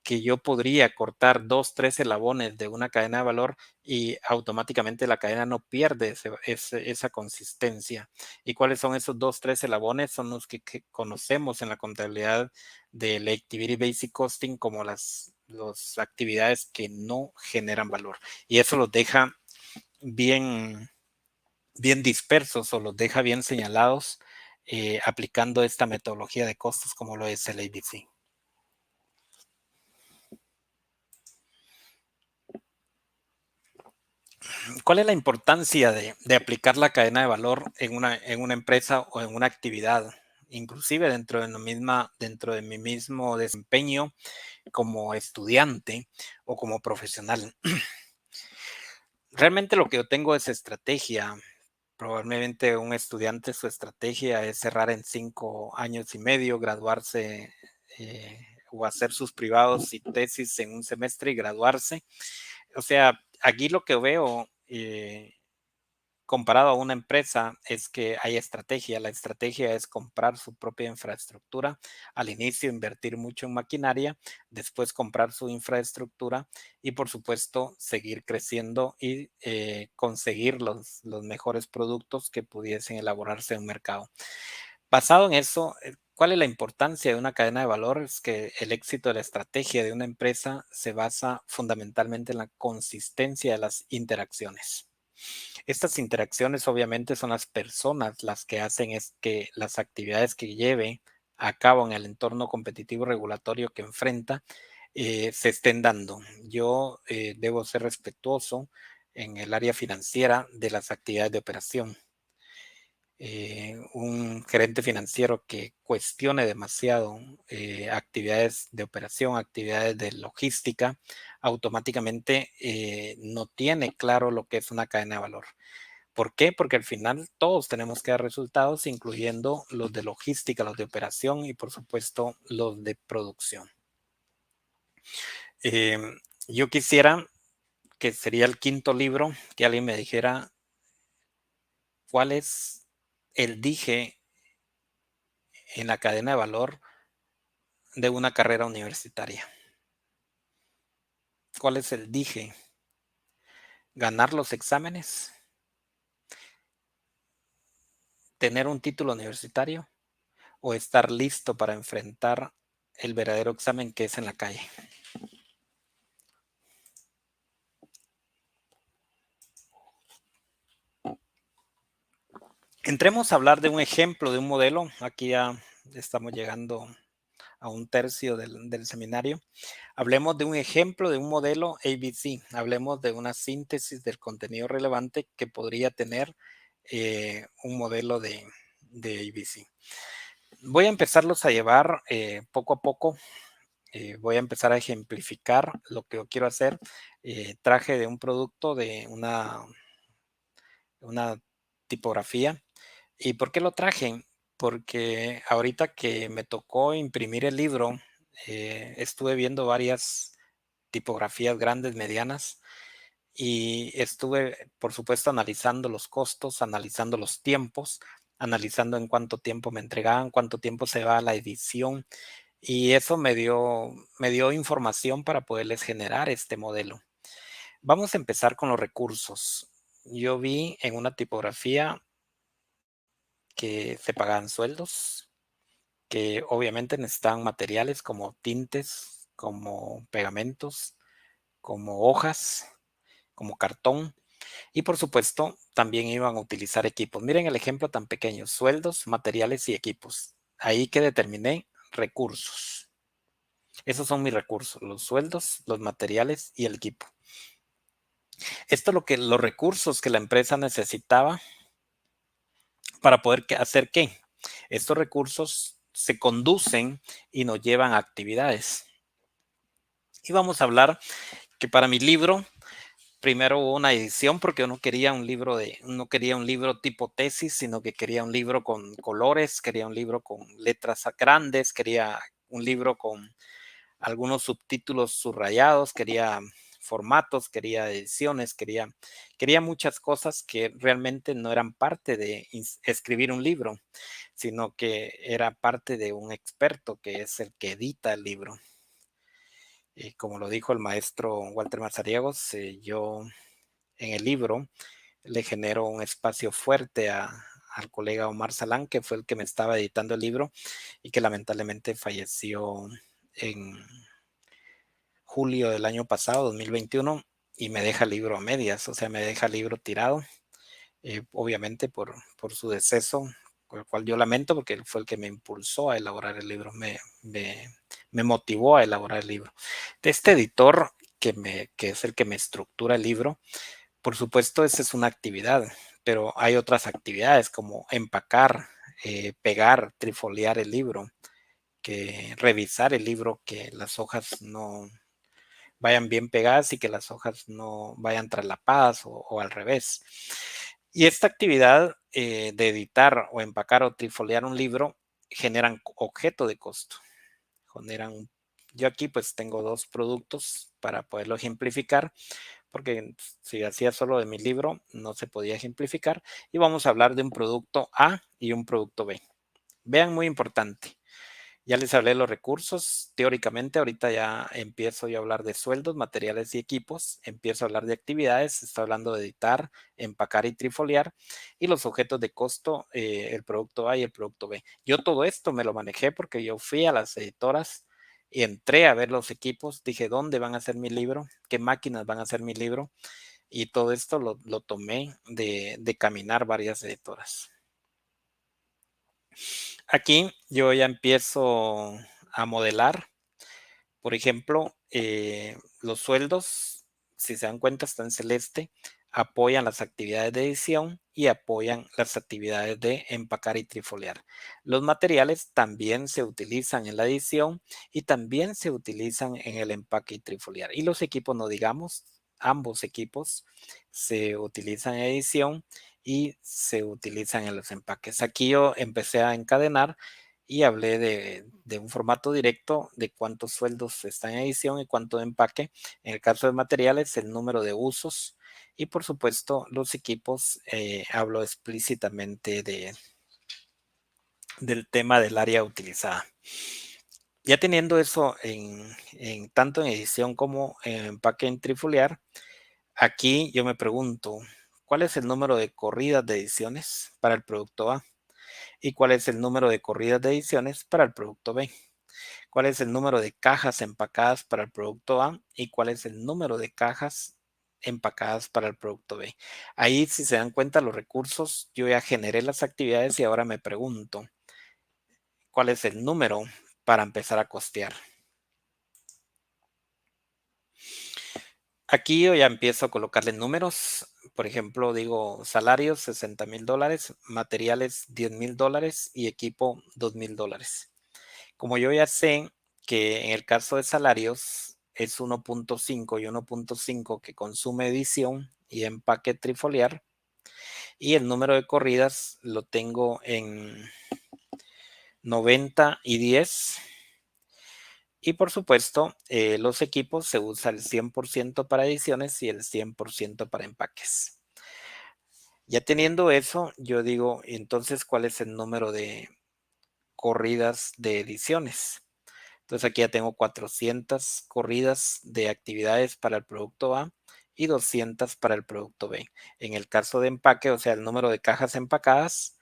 que yo podría cortar 2, 3 eslabones de una cadena de valor y automáticamente la cadena no pierde esa consistencia. ¿Y cuáles son esos 2, 3 eslabones? Son los que conocemos en la contabilidad del Activity Basic Costing como las actividades que no generan valor. Y eso los deja bien dispersos o los deja bien señalados aplicando esta metodología de costos como lo es el ABC. ¿Cuál es la importancia de aplicar la cadena de valor en una empresa o en una actividad? Inclusive dentro de mi mismo desempeño como estudiante o como profesional. Realmente lo que yo tengo es estrategia. Probablemente un estudiante, su estrategia es cerrar en 5 años y medio, graduarse o hacer sus privados y tesis en un semestre y graduarse. O sea, aquí lo que veo comparado a una empresa es que hay estrategia. La estrategia es comprar su propia infraestructura. Al inicio invertir mucho en maquinaria, después comprar su infraestructura y por supuesto seguir creciendo y conseguir los mejores productos que pudiesen elaborarse en un mercado. Basado en eso, ¿cuál es la importancia de una cadena de valor? Es que el éxito de la estrategia de una empresa se basa fundamentalmente en la consistencia de las interacciones. Estas interacciones obviamente son las personas las que hacen es que las actividades que lleve a cabo en el entorno competitivo regulatorio que enfrenta se estén dando. Yo debo ser respetuoso en el área financiera de las actividades de operación. Un gerente financiero que cuestione demasiado actividades de operación, actividades de logística, automáticamente no tiene claro lo que es una cadena de valor. ¿Por qué? Porque al final todos tenemos que dar resultados, incluyendo los de logística, los de operación y por supuesto los de producción. Eh, yo quisiera que sería el quinto libro, que alguien me dijera cuál es el dije en la cadena de valor de una carrera universitaria. ¿Cuál es el dije? ¿Ganar los exámenes? ¿Tener un título universitario? ¿O estar listo para enfrentar el verdadero examen que es en la calle? Entremos a hablar de un ejemplo, de un modelo. Aquí ya estamos llegando a un tercio del seminario. Hablemos de un ejemplo de un modelo ABC. Hablemos de una síntesis del contenido relevante que podría tener un modelo de ABC. Voy a empezarlos a llevar poco a poco. Voy a empezar a ejemplificar lo que yo quiero hacer. Traje de un producto de una tipografía. ¿Y por qué lo traje? Porque ahorita que me tocó imprimir el libro, estuve viendo varias tipografías grandes, medianas, y estuve, por supuesto, analizando los costos, analizando los tiempos, analizando en cuánto tiempo me entregaban, cuánto tiempo se va a la edición, y eso me dio información para poderles generar este modelo. Vamos a empezar con los recursos. Yo vi en una tipografía que se pagaban sueldos, que obviamente necesitaban materiales como tintes, como pegamentos, como hojas, como cartón y por supuesto también iban a utilizar equipos. Miren el ejemplo tan pequeño, sueldos, materiales y equipos. Ahí que determiné recursos. Esos son mis recursos, los sueldos, los materiales y el equipo. Esto es los recursos que la empresa necesitaba para poder hacer ¿qué? Estos recursos se conducen y nos llevan a actividades. Y vamos a hablar que para mi libro, primero hubo una edición porque yo no quería no quería un libro tipo tesis, sino que quería un libro con colores, quería un libro con letras grandes, quería un libro con algunos subtítulos subrayados, quería formatos, quería ediciones, quería muchas cosas que realmente no eran parte de escribir un libro, sino que era parte de un experto que es el que edita el libro. Y como lo dijo el maestro Walter Mazariegos, yo en el libro le genero un espacio fuerte al colega Omar Salán, que fue el que me estaba editando el libro y que lamentablemente falleció en julio del año pasado, 2021, y me deja el libro a medias, o sea, me deja el libro tirado, obviamente por su deceso, con el cual yo lamento porque él fue el que me impulsó a elaborar el libro, me motivó a elaborar el libro. De este editor que es el que me estructura el libro, Por supuesto, esa es una actividad, pero hay otras actividades como empacar, pegar, trifoliar el libro, que revisar el libro, que las hojas no vayan bien pegadas y que las hojas no vayan traslapadas o al revés. Y esta actividad de editar o empacar o trifoliar un libro generan objeto de costo. Yo aquí pues tengo 2 productos para poderlo ejemplificar, porque si hacía solo de mi libro no se podía ejemplificar. Y vamos a hablar de un producto A y un producto B. Vean, muy importante. Ya les hablé de los recursos. Teóricamente, ahorita ya empiezo yo a hablar de sueldos, materiales y equipos. Empiezo a hablar de actividades. Estoy hablando de editar, empacar y trifoliar. Y los objetos de costo, el producto A y el producto B. Yo todo esto me lo manejé porque yo fui a las editoras y entré a ver los equipos. Dije, ¿dónde van a hacer mi libro? ¿Qué máquinas van a hacer mi libro? Y todo esto lo tomé de caminar varias editoras. Aquí yo ya empiezo a modelar. Por ejemplo, los sueldos, si se dan cuenta, están en celeste, apoyan las actividades de edición y apoyan las actividades de empacar y trifoliar. Los materiales también se utilizan en la edición y también se utilizan en el empaque y trifoliar. Y los equipos, no digamos, ambos equipos se utilizan en edición y se utilizan en los empaques. Aquí yo empecé a encadenar y hablé de un formato directo de cuántos sueldos están en edición y cuánto de empaque. En el caso de materiales, el número de usos y por supuesto los equipos, hablo explícitamente del tema del área utilizada. Ya teniendo eso tanto en edición como en empaque en trifoliar, aquí yo me pregunto, ¿cuál es el número de corridas de ediciones para el producto A? ¿Y cuál es el número de corridas de ediciones para el producto B? ¿Cuál es el número de cajas empacadas para el producto A? ¿Y cuál es el número de cajas empacadas para el producto B? Ahí, si se dan cuenta, los recursos, yo ya generé las actividades y ahora me pregunto, ¿cuál es el número para empezar a costear? Aquí yo ya empiezo a colocarle números. Por ejemplo, digo salarios $60,000, materiales $10,000 y equipo $2,000. Como yo ya sé que en el caso de salarios es 1.5 y 1.5 que consume edición y empaque trifoliar, y el número de corridas lo tengo en 90 y 10. Y por supuesto, los equipos se usa el 100% para ediciones y el 100% para empaques. Ya teniendo eso, yo digo, entonces, ¿cuál es el número de corridas de ediciones? Entonces aquí ya tengo 400 corridas de actividades para el producto A y 200 para el producto B. En el caso de empaque, o sea, el número de cajas empacadas,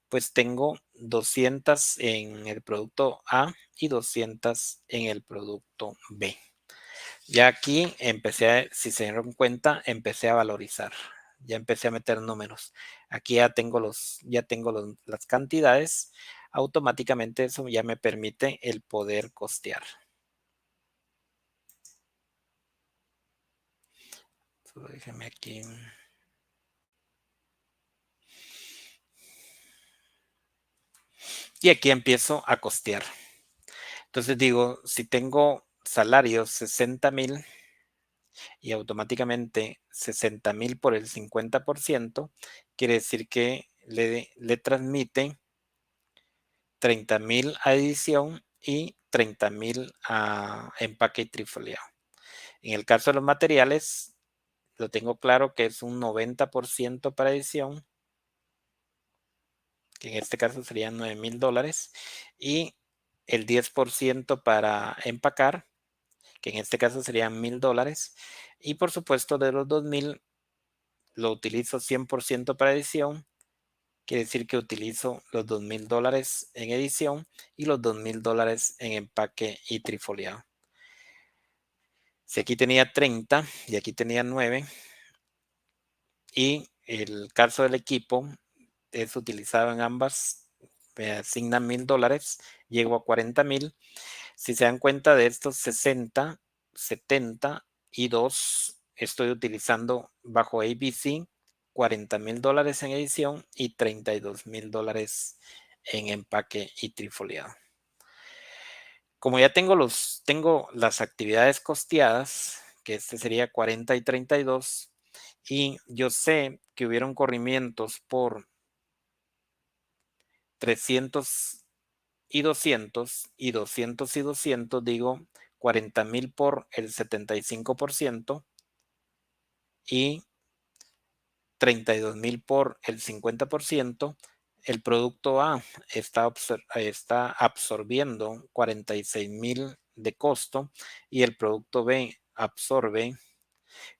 pues tengo 200 en el producto A y 200 en el producto B. Ya aquí si se dieron cuenta, empecé a valorizar. Ya empecé a meter números. Aquí ya tengo las cantidades. Automáticamente eso ya me permite el poder costear. Déjeme aquí. Y aquí empiezo a costear. Entonces digo, si tengo salarios 60,000 y automáticamente 60,000 por el 50%, quiere decir que le transmite 30,000 a edición y 30,000 a empaque y trifoliado. En el caso de los materiales, lo tengo claro que es un 90% para edición, que en este caso serían $9,000, y el 10% para empacar, que en este caso serían $1,000, y por supuesto de los 2,000 lo utilizo 100% para edición. Quiere decir que utilizo los $2,000 en edición y los $2,000 en empaque y trifoliado. Si aquí tenía 30 y aquí tenía 9, y el caso del equipo es utilizado en ambas, me asignan $1,000, llego a 40,000. Si se dan cuenta de estos 60, 70 y 2 estoy utilizando bajo ABC $40,000 en edición y $32,000 en empaque y trifoliado. Como ya tengo las actividades costeadas, que este sería 40 y 32, y yo sé que hubieron corrimientos por 300 y 200 y 200 y 200, digo 40,000 por el 75% y 32,000 por el 50%. El producto A está absorbiendo 46,000 de costo y el producto B absorbe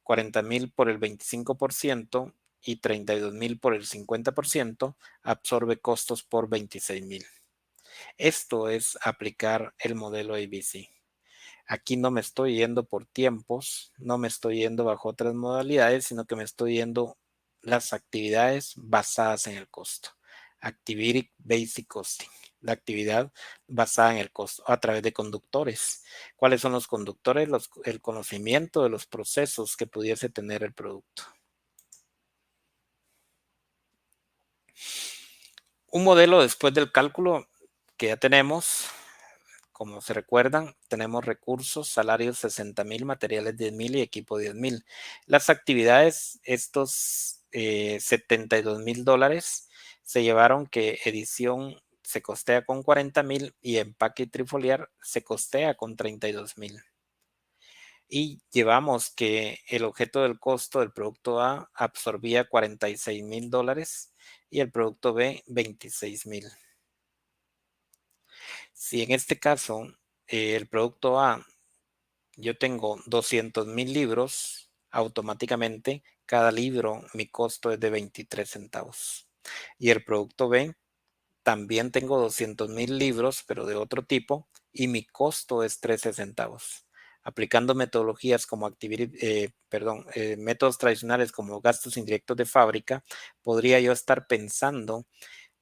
40,000 por el 25% y 32,000 por el 50%, absorbe costos por 26,000. Esto es aplicar el modelo ABC. Aquí no me estoy yendo por tiempos, no me estoy yendo bajo otras modalidades, sino que me estoy yendo las actividades basadas en el costo. Activity Basic Costing, la actividad basada en el costo a través de conductores. ¿Cuáles son los conductores? El conocimiento de los procesos que pudiese tener el producto. Un modelo después del cálculo que ya tenemos. Como se recuerdan, tenemos recursos, salarios 60,000, materiales 10,000 y equipo 10,000. Las actividades, estos $72,000 se llevaron que edición se costea con 40,000 y empaque y trifoliar se costea con 32,000. Y llevamos que el objeto del costo del producto A absorbía $46,000 y el producto B 26,000. Si en este caso el producto A, yo tengo 200,000 libros, automáticamente cada libro mi costo es de 23 centavos. Y el producto B, también tengo 200,000 libros, pero de otro tipo, y mi costo es 13 centavos. Aplicando metodologías como métodos tradicionales como gastos indirectos de fábrica, podría yo estar pensando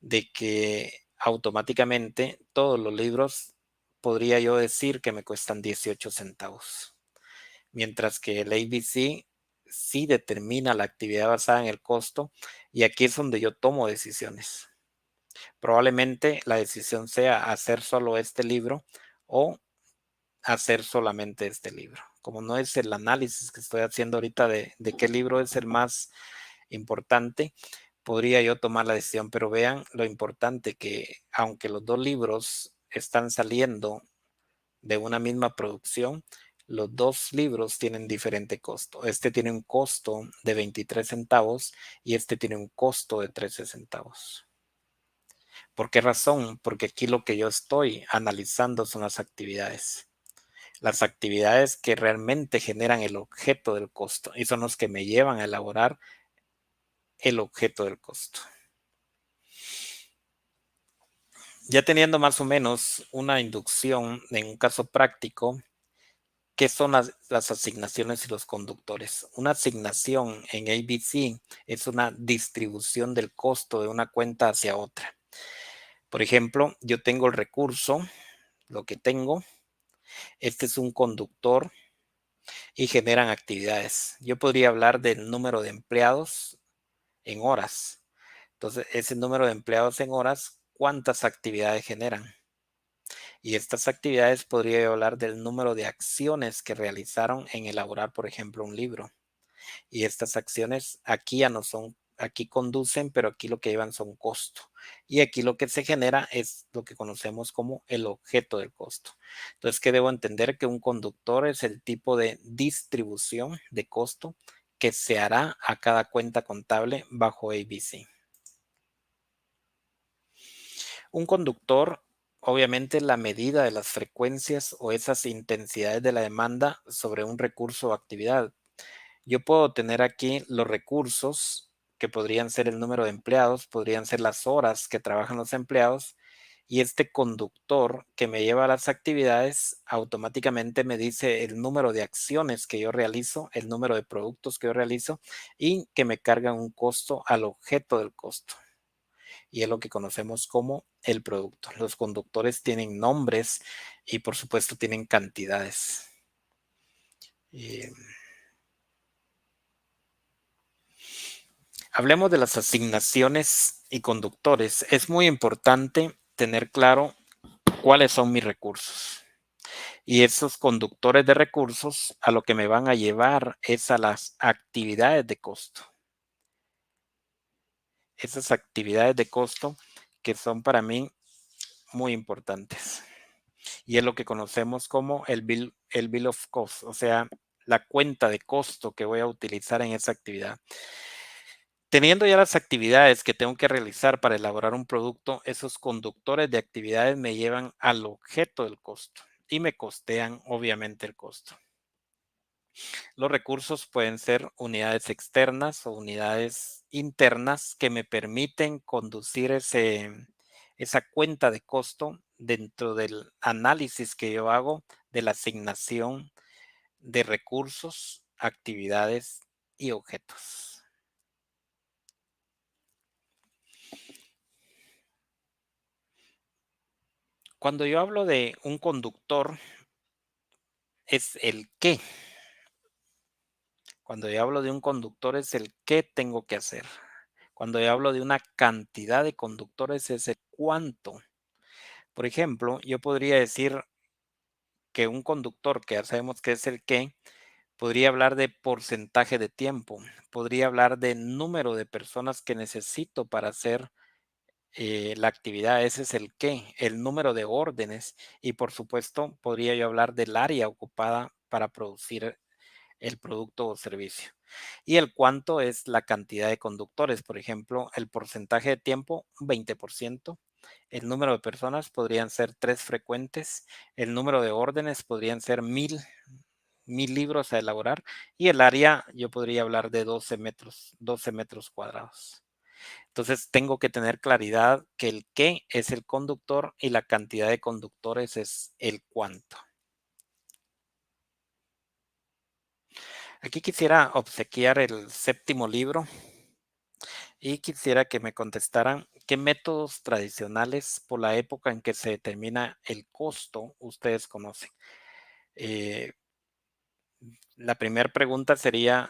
de que automáticamente todos los libros podría yo decir que me cuestan 18 centavos. Mientras que el ABC sí determina la actividad basada en el costo y aquí es donde yo tomo decisiones. Probablemente la decisión sea hacer solo este libro o hacer solamente este libro. Como no es el análisis que estoy haciendo ahorita de qué libro es el más importante, podría yo tomar la decisión, pero vean lo importante que aunque los dos libros están saliendo de una misma producción, los dos libros tienen diferente costo. Este tiene un costo de 23 centavos y este tiene un costo de 13 centavos. ¿Por qué razón? Porque aquí lo que yo estoy analizando son las actividades. Las actividades que realmente generan el objeto del costo y son los que me llevan a elaborar el objeto del costo. Ya teniendo más o menos una inducción en un caso práctico, ¿qué son las asignaciones y los conductores? Una asignación en ABC es una distribución del costo de una cuenta hacia otra. Por ejemplo, yo tengo el recurso, lo que tengo, este es un conductor y generan actividades. Yo podría hablar del número de empleados en horas. Entonces, ese número de empleados en horas, ¿cuántas actividades generan? Y estas actividades podría hablar del número de acciones que realizaron en elaborar, por ejemplo, un libro. Y estas acciones aquí ya no son, aquí conducen, pero aquí lo que llevan son costo. Y aquí lo que se genera es lo que conocemos como el objeto del costo. Entonces, ¿qué debo entender? Que un conductor es el tipo de distribución de costo que se hará a cada cuenta contable bajo ABC. Un conductor, obviamente, la medida de las frecuencias o esas intensidades de la demanda sobre un recurso o actividad. Yo puedo tener aquí los recursos que podrían ser el número de empleados, podrían ser las horas que trabajan los empleados y este conductor que me lleva a las actividades automáticamente me dice el número de acciones que yo realizo, el número de productos que yo realizo y que me cargan un costo al objeto del costo. Y es lo que conocemos como el producto. Los conductores tienen nombres y por supuesto tienen cantidades. Hablemos de las asignaciones y conductores. Es muy importante tener claro cuáles son mis recursos. Y esos conductores de recursos a lo que me van a llevar es a las actividades de costo. Esas actividades de costo que son para mí muy importantes. Y es lo que conocemos como el bill of cost, o sea, la cuenta de costo que voy a utilizar en esa actividad. Teniendo ya las actividades que tengo que realizar para elaborar un producto, esos conductores de actividades me llevan al objeto del costo y me costean obviamente el costo. Los recursos pueden ser unidades externas o unidades internas que me permiten conducir esa cuenta de costo dentro del análisis que yo hago de la asignación de recursos, actividades y objetos. Cuando yo hablo de un conductor, es el qué. Cuando yo hablo de un conductor, es el qué tengo que hacer. Cuando yo hablo de una cantidad de conductores, es el cuánto. Por ejemplo, yo podría decir que un conductor, que ya sabemos que es el qué, podría hablar de porcentaje de tiempo, podría hablar de número de personas que necesito para hacer la actividad. Ese es el qué, el número de órdenes, y por supuesto podría yo hablar del área ocupada para producir el producto o servicio. Y el cuánto es la cantidad de conductores. Por ejemplo, el porcentaje de tiempo, 20%. El número de personas podrían ser 3 frecuentes. El número de órdenes podrían ser 1000 libros a elaborar. Y el área, yo podría hablar de 12 metros cuadrados. Entonces, tengo que tener claridad que el qué es el conductor y la cantidad de conductores es el cuánto. Aquí quisiera obsequiar el 7º libro y quisiera que me contestaran qué métodos tradicionales por la época en que se determina el costo ustedes conocen. La primera pregunta sería,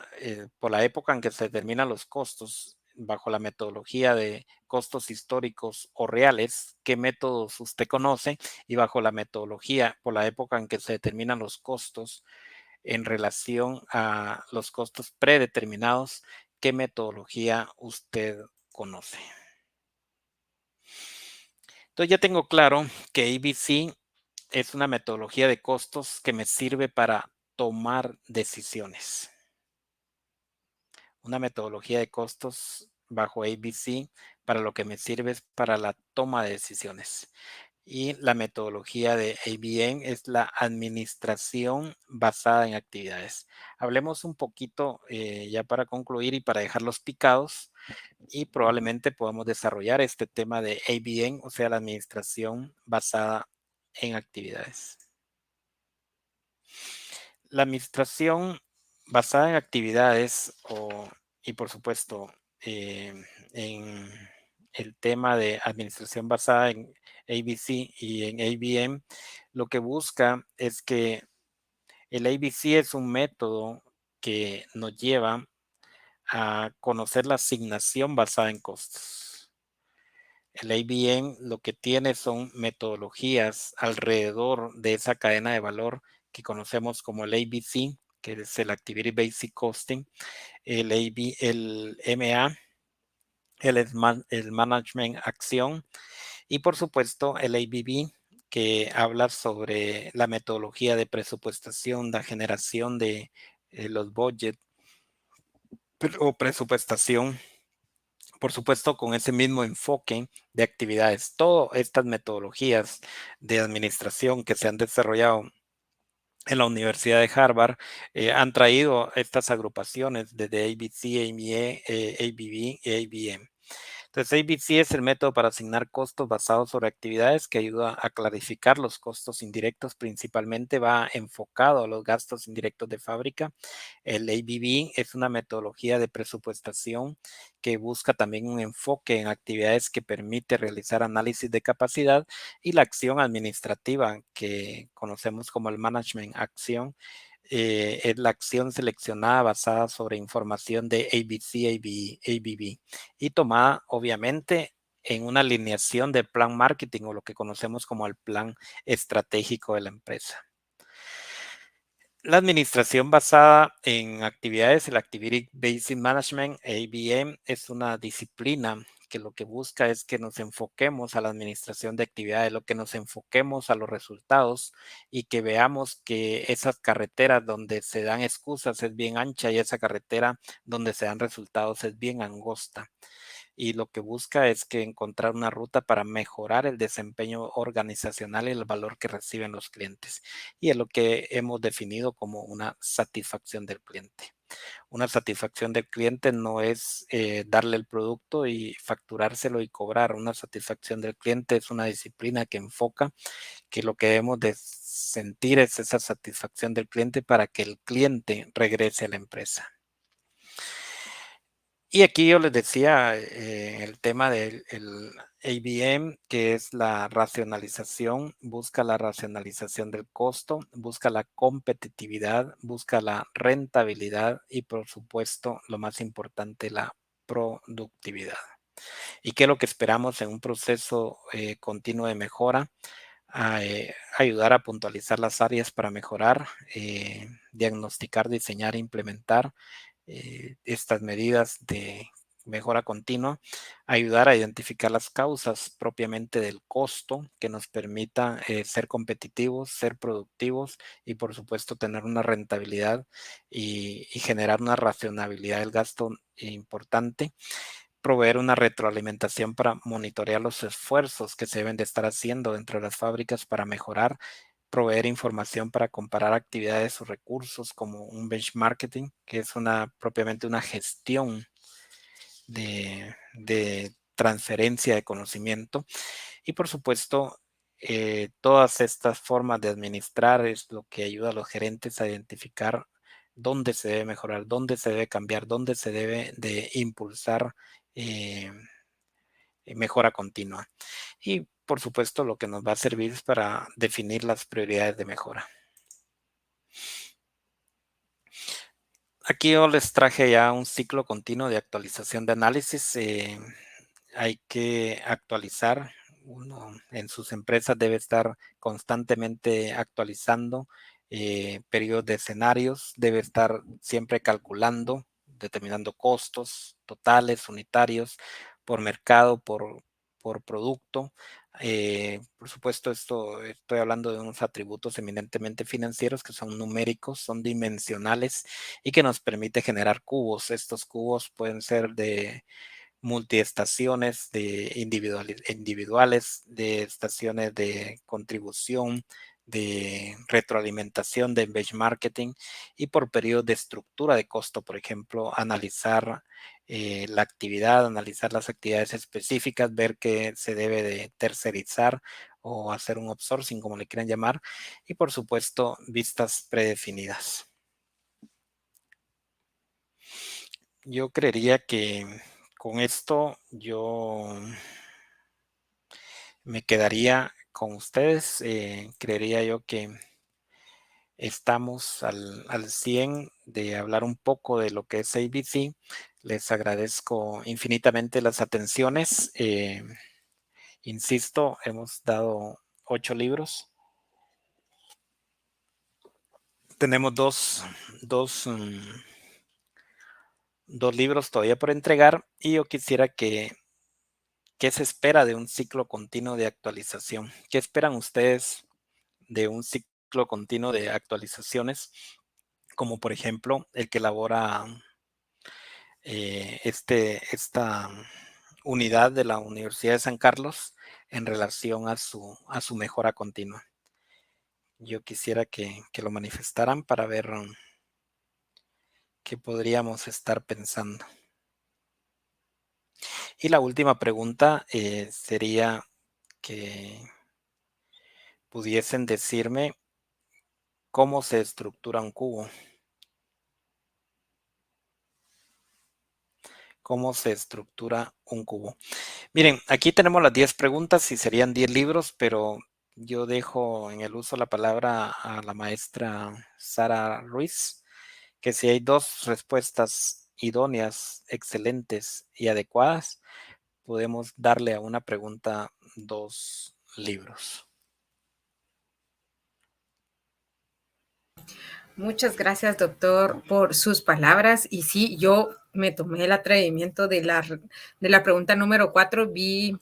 por la época en que se determinan los costos, bajo la metodología de costos históricos o reales, ¿qué métodos usted conoce? Y bajo la metodología, por la época en que se determinan los costos en relación a los costos predeterminados, ¿qué metodología usted conoce? Entonces ya tengo claro que ABC es una metodología de costos que me sirve para tomar decisiones. Una metodología de costos bajo ABC para lo que me sirve es para la toma de decisiones. Y la metodología de ABM es la administración basada en actividades. Hablemos un poquito ya para concluir y para dejarlos picados, y probablemente podamos desarrollar este tema de ABM, o sea, la administración basada en actividades. La administración basada en actividades y por supuesto en el tema de administración basada en ABC y en ABM, lo que busca es que el ABC es un método que nos lleva a conocer la asignación basada en costos. El ABM lo que tiene son metodologías alrededor de esa cadena de valor que conocemos como el ABC, que es el Activity Basic Costing, el MA, el Management Acción, y por supuesto el ABB, que habla sobre la metodología de presupuestación, la generación de los budgets o presupuestación, por supuesto con ese mismo enfoque de actividades. Todas estas metodologías de administración que se han desarrollado en la Universidad de Harvard han traído estas agrupaciones desde ABC, AME, ABB y ABM. Entonces, ABC es el método para asignar costos basados sobre actividades que ayuda a clarificar los costos indirectos. Principalmente va enfocado a los gastos indirectos de fábrica. El ABB es una metodología de presupuestación que busca también un enfoque en actividades que permite realizar análisis de capacidad, y la acción administrativa que conocemos como el Management Acción es la acción seleccionada basada sobre información de ABC, ABB y tomada obviamente en una alineación del plan marketing o lo que conocemos como el plan estratégico de la empresa. La administración basada en actividades, el Activity Based Management, ABM, es una disciplina que lo que busca es que nos enfoquemos a la administración de actividades, lo que nos enfoquemos a los resultados y que veamos que esas carreteras donde se dan excusas es bien ancha y esa carretera donde se dan resultados es bien angosta. Y lo que busca es que encontrar una ruta para mejorar el desempeño organizacional y el valor que reciben los clientes. Y es lo que hemos definido como una satisfacción del cliente. Una satisfacción del cliente no es darle el producto y facturárselo y cobrar. Una satisfacción del cliente es una disciplina que enfoca que lo que debemos de sentir es esa satisfacción del cliente para que el cliente regrese a la empresa. Y aquí yo les decía el tema del ABM, que es la racionalización, busca la racionalización del costo, busca la competitividad, busca la rentabilidad y por supuesto, lo más importante, la productividad. ¿Y qué es lo que esperamos en un proceso continuo de mejora? Ayudar a puntualizar las áreas para mejorar, diagnosticar, diseñar, implementar estas medidas de mejora continua, ayudar a identificar las causas propiamente del costo que nos permita ser competitivos, ser productivos y por supuesto tener una rentabilidad y generar una racionalidad del gasto importante. Proveer una retroalimentación para monitorear los esfuerzos que se deben de estar haciendo dentro de las fábricas para mejorar, proveer información para comparar actividades o recursos como un benchmarking, que es propiamente una gestión de transferencia de conocimiento. Y por supuesto, todas estas formas de administrar es lo que ayuda a los gerentes a identificar dónde se debe mejorar, dónde se debe cambiar, dónde se debe de impulsar eh, mejora continua. Y por supuesto, lo que nos va a servir es para definir las prioridades de mejora. Aquí yo les traje ya un ciclo continuo de actualización de análisis. Hay que actualizar. Uno en sus empresas debe estar constantemente actualizando periodos de escenarios, debe estar siempre calculando, determinando costos totales, unitarios, por mercado, por producto. Por supuesto, estoy hablando de unos atributos eminentemente financieros que son numéricos, son dimensionales y que nos permite generar cubos. Estos cubos pueden ser de multiestaciones, de individuales, de estaciones de contribución, de retroalimentación, de benchmarking y por periodo de estructura de costo, por ejemplo, analizar la actividad, analizar las actividades específicas, ver qué se debe de tercerizar o hacer un outsourcing, como le quieran llamar, y por supuesto, vistas predefinidas. Yo creería que con esto yo me quedaría con ustedes. Creería yo que estamos al 100 de hablar un poco de lo que es ABC. Les agradezco infinitamente las atenciones. Insisto, hemos dado 8 libros. Tenemos dos libros todavía por entregar y yo quisiera ¿qué se espera de un ciclo continuo de actualización? ¿Qué esperan ustedes de un ciclo continuo de actualizaciones? Como por ejemplo el que elabora esta unidad de la Universidad de San Carlos en relación a su mejora continua. Yo quisiera que lo manifestaran para ver qué podríamos estar pensando. Y la última pregunta sería que pudiesen decirme cómo se estructura un cubo. ¿Cómo se estructura un cubo? Miren, aquí tenemos las 10 preguntas y serían 10 libros, pero yo dejo en el uso la palabra a la maestra Sara Ruiz, que si hay 2 respuestas idóneas, excelentes y adecuadas, podemos darle a una pregunta 2 libros. Muchas gracias, doctor, por sus palabras. Y sí, yo me tomé el atrevimiento de la pregunta número 4. Vi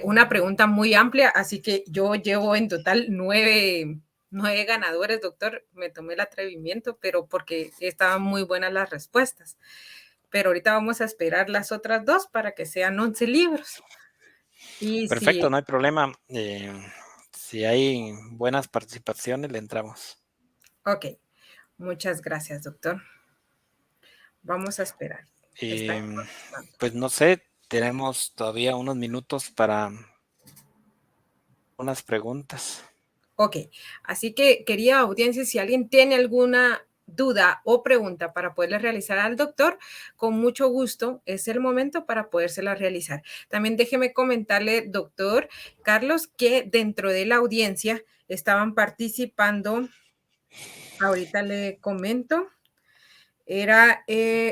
una pregunta muy amplia, así que yo llevo en total 9 ganadores, doctor. Me tomé el atrevimiento, pero porque estaban muy buenas las respuestas. Pero ahorita vamos a esperar las otras 2 para que sean 11 libros. Y Perfecto, si, no hay problema. Si hay buenas participaciones, le entramos. ok, muchas gracias, doctor. Vamos a esperar. Están contestando. Pues no sé, tenemos todavía unos minutos para unas preguntas. Ok, así que querida audiencia, si alguien tiene alguna duda o pregunta para poderle realizar al doctor, con mucho gusto es el momento para podérsela realizar. También déjeme comentarle, doctor Carlos, que dentro de la audiencia estaban participando, ahorita le comento, era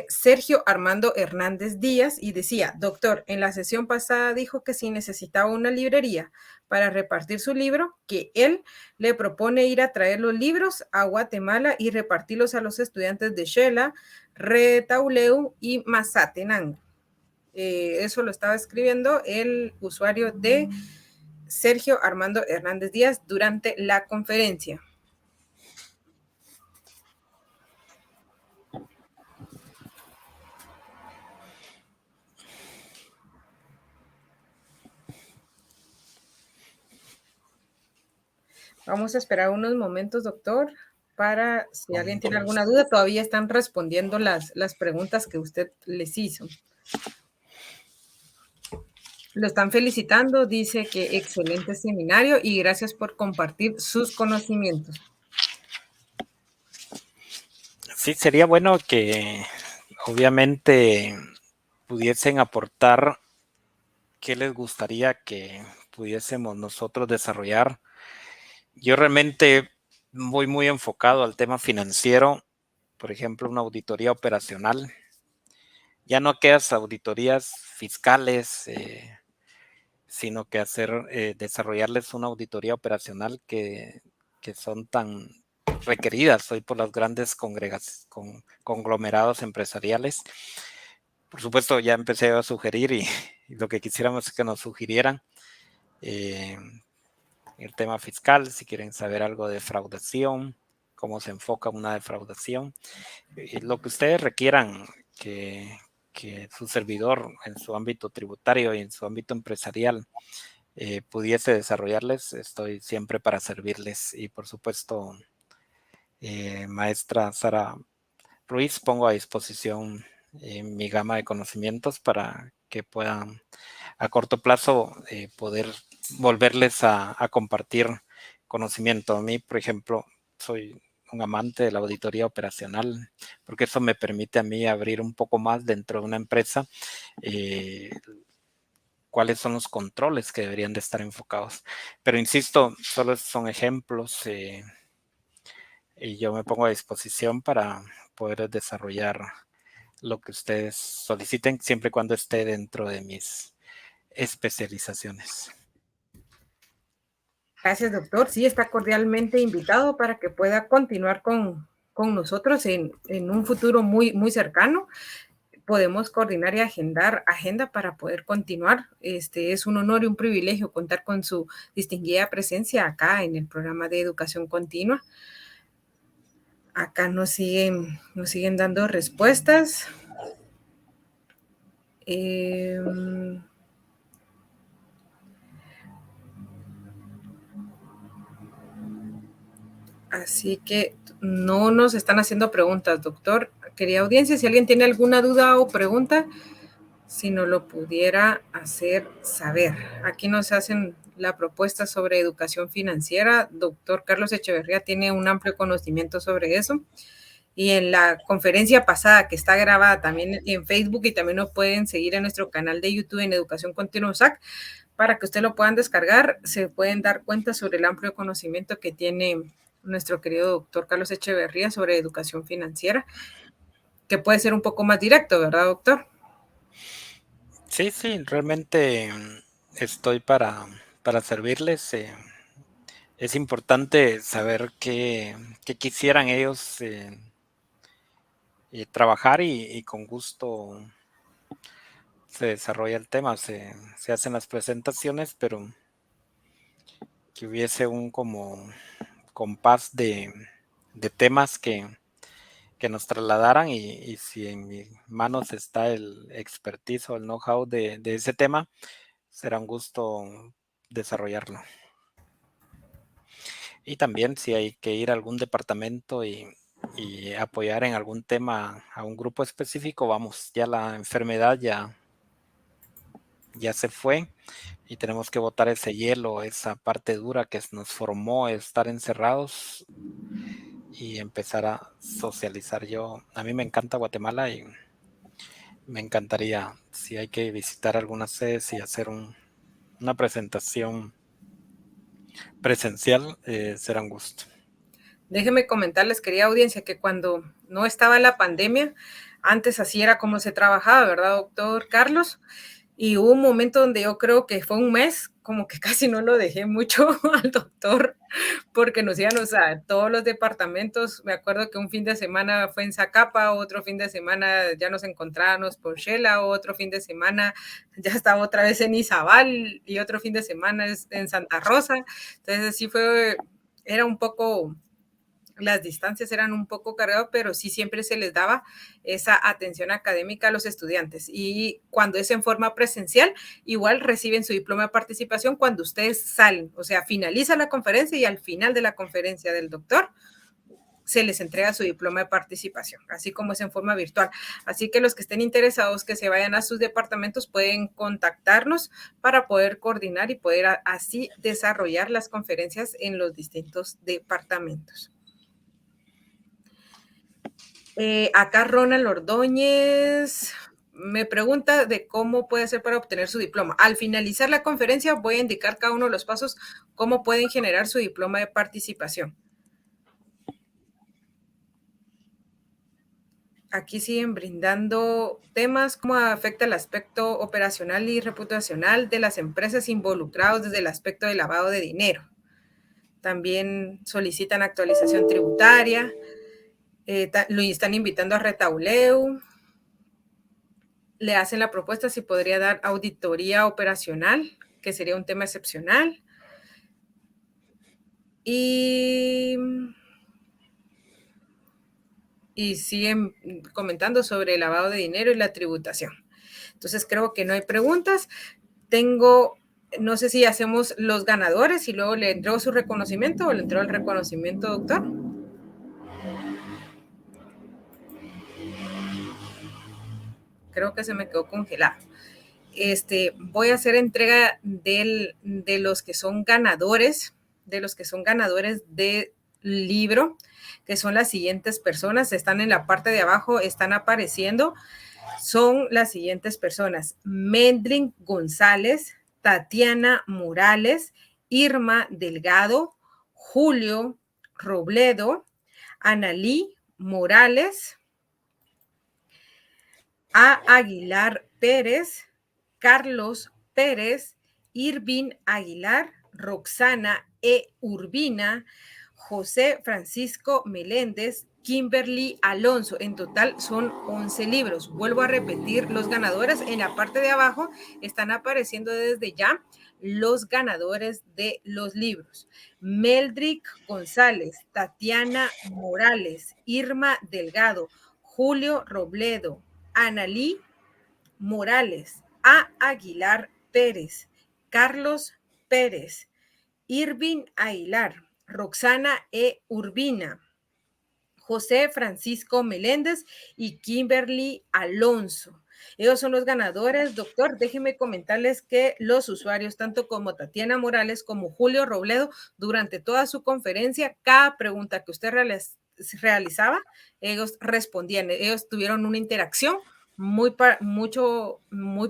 Sergio Armando Hernández Díaz y decía, doctor, en la sesión pasada dijo que si necesitaba una librería para repartir su libro, que él le propone ir a traer los libros a Guatemala y repartirlos a los estudiantes de Xela, Retauleu y Mazatenango. Eso lo estaba escribiendo el usuario de Sergio Armando Hernández Díaz durante la conferencia. Vamos a esperar unos momentos, doctor, para si alguien tiene alguna duda. Todavía están respondiendo las preguntas que usted les hizo. Lo están felicitando, dice que excelente seminario y gracias por compartir sus conocimientos. Sí, sería bueno que obviamente pudiesen aportar qué les gustaría que pudiésemos nosotros desarrollar. Yo realmente voy muy enfocado al tema financiero, por ejemplo, una auditoría operacional. Ya no aquellas auditorías fiscales, sino que desarrollarles una auditoría operacional que son tan requeridas hoy por los grandes conglomerados empresariales. Por supuesto, ya empecé a sugerir y lo que quisiéramos es que nos sugirieran el tema fiscal, si quieren saber algo de defraudación, cómo se enfoca una defraudación, lo que ustedes requieran que su servidor en su ámbito tributario y en su ámbito empresarial pudiese desarrollarles, estoy siempre para servirles. Y por supuesto, maestra Sara Ruiz, pongo a disposición mi gama de conocimientos para que puedan a corto plazo poder volverles a compartir conocimiento. A mí, por ejemplo, soy un amante de la auditoría operacional, porque eso me permite a mí abrir un poco más dentro de una empresa cuáles son los controles que deberían de estar enfocados. Pero insisto, solo son ejemplos y yo me pongo a disposición para poder desarrollar lo que ustedes soliciten, siempre y cuando esté dentro de mis especializaciones. Gracias, doctor. Sí, está cordialmente invitado para que pueda continuar con nosotros en un futuro muy, muy cercano. Podemos coordinar y agendar agenda para poder continuar. Es un honor y un privilegio contar con su distinguida presencia acá en el programa de educación continua. Acá nos siguen dando respuestas. Así que no nos están haciendo preguntas, doctor. Querida audiencia, si alguien tiene alguna duda o pregunta, si nos lo pudiera hacer saber. Aquí nos hacen la propuesta sobre educación financiera. Doctor Carlos Echeverría tiene un amplio conocimiento sobre eso. Y en la conferencia pasada, que está grabada también en Facebook y también nos pueden seguir en nuestro canal de YouTube en Educación Continua USAC, para que usted lo puedan descargar. Se pueden dar cuenta sobre el amplio conocimiento que tiene nuestro querido doctor Carlos Echeverría sobre educación financiera, que puede ser un poco más directo, ¿verdad, doctor? Sí, realmente estoy para servirles. Es importante saber qué quisieran ellos trabajar y con gusto se desarrolla el tema, se hacen las presentaciones, pero que hubiese un como compás de temas que nos trasladaran y si en mis manos está el expertise o el know-how de ese tema, será un gusto desarrollarlo. Y también si hay que ir a algún departamento y apoyar en algún tema a un grupo específico, vamos, ya la enfermedad ya se fue y tenemos que botar ese hielo, esa parte dura que nos formó estar encerrados y empezar a socializar. A mí me encanta Guatemala y me encantaría, si hay que visitar algunas sedes y hacer una presentación presencial, será un gusto. Déjenme comentarles, querida audiencia, que cuando no estaba la pandemia, antes así era como se trabajaba, ¿verdad, doctor Carlos? Y hubo un momento donde yo creo que fue un mes, como que casi no lo dejé mucho al doctor, porque nos íbamos a todos los departamentos. Me acuerdo que un fin de semana fue en Zacapa, otro fin de semana ya nos encontrábamos por Shela, otro fin de semana ya estaba otra vez en Izabal y otro fin de semana en Santa Rosa. Entonces sí era un poco, las distancias eran un poco cargadas, pero sí siempre se les daba esa atención académica a los estudiantes. Y cuando es en forma presencial, igual reciben su diploma de participación cuando ustedes salen. O sea, finaliza la conferencia y al final de la conferencia del doctor se les entrega su diploma de participación, así como es en forma virtual. Así que los que estén interesados que se vayan a sus departamentos pueden contactarnos para poder coordinar y poder así desarrollar las conferencias en los distintos departamentos. Acá Ronald Ordóñez me pregunta de cómo puede hacer para obtener su diploma. Al finalizar la conferencia voy a indicar cada uno de los pasos, cómo pueden generar su diploma de participación. Aquí siguen brindando temas, cómo afecta el aspecto operacional y reputacional de las empresas involucradas desde el aspecto de lavado de dinero. También solicitan actualización tributaria, lo están invitando a Retauleu, le hacen la propuesta si podría dar auditoría operacional, que sería un tema excepcional. Y siguen comentando sobre el lavado de dinero y la tributación. Entonces creo que no hay preguntas. No sé si hacemos los ganadores y luego le entrego su reconocimiento o le entrego el reconocimiento, doctor. Creo que se me quedó congelado. Voy a hacer entrega de los que son ganadores, del libro, que son las siguientes personas. Están en la parte de abajo, están apareciendo. Son las siguientes personas: Mendrin González, Tatiana Morales, Irma Delgado, Julio Robledo, Analí Morales, A. Aguilar Pérez, Carlos Pérez, Irvin Aguilar, Roxana E. Urbina, José Francisco Meléndez, Kimberly Alonso. En total son 11 libros. Vuelvo a repetir los ganadores. En la parte de abajo están apareciendo desde ya los ganadores de los libros: Meldrick González, Tatiana Morales, Irma Delgado, Julio Robledo, Analí Morales, A. Aguilar Pérez, Carlos Pérez, Irvin Aguilar, Roxana E. Urbina, José Francisco Meléndez y Kimberly Alonso. Ellos son los ganadores. Doctor, déjeme comentarles que los usuarios, tanto como Tatiana Morales como Julio Robledo, durante toda su conferencia, cada pregunta que usted realizaba, ellos respondían. Ellos tuvieron una interacción muy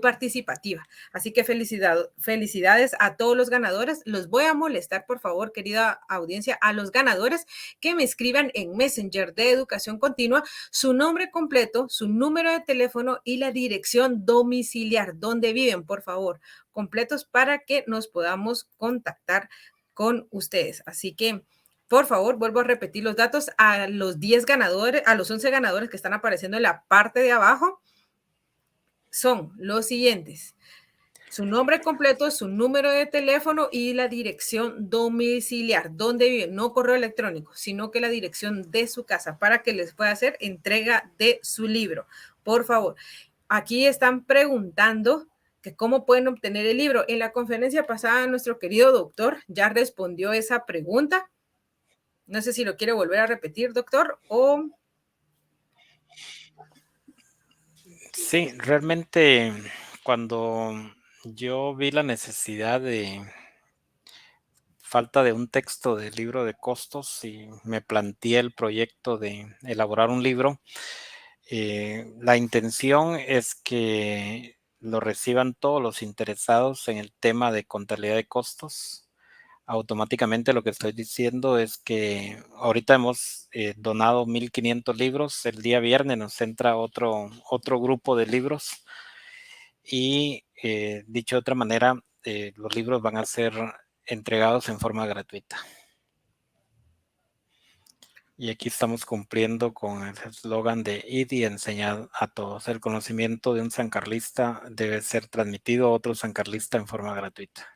participativa. Así que felicidades a todos los ganadores. Los voy a molestar, por favor, querida audiencia, a los ganadores que me escriban en Messenger de Educación Continua su nombre completo, su número de teléfono y la dirección domiciliar, donde viven, por favor, completos para que nos podamos contactar con ustedes. Así que, por favor, vuelvo a repetir los datos a los 10 ganadores, a los 11 ganadores que están apareciendo en la parte de abajo. Son los siguientes: su nombre completo, su número de teléfono y la dirección domiciliar, donde vive, no correo electrónico, sino que la dirección de su casa para que les pueda hacer entrega de su libro. Por favor, aquí están preguntando que cómo pueden obtener el libro. En la conferencia pasada, nuestro querido doctor ya respondió esa pregunta. No sé si lo quiere volver a repetir, doctor, o... Sí, realmente cuando yo vi la necesidad de falta de un texto del libro de costos y me planteé el proyecto de elaborar un libro, la intención es que lo reciban todos los interesados en el tema de contabilidad de costos. Automáticamente lo que estoy diciendo es que ahorita hemos donado 1,500 libros. El día viernes nos entra otro grupo de libros y dicho de otra manera, los libros van a ser entregados en forma gratuita. Y aquí estamos cumpliendo con el eslogan de id y enseñar a todos. El conocimiento de un sancarlista debe ser transmitido a otro sancarlista en forma gratuita.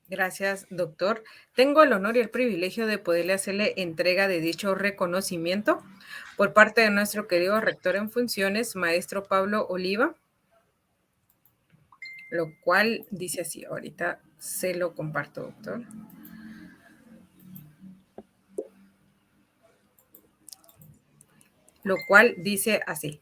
Gracias, doctor. Tengo el honor y el privilegio de poderle hacerle entrega de dicho reconocimiento por parte de nuestro querido rector en funciones, maestro Pablo Oliva, lo cual dice así. Ahorita se lo comparto, doctor. Lo cual dice así: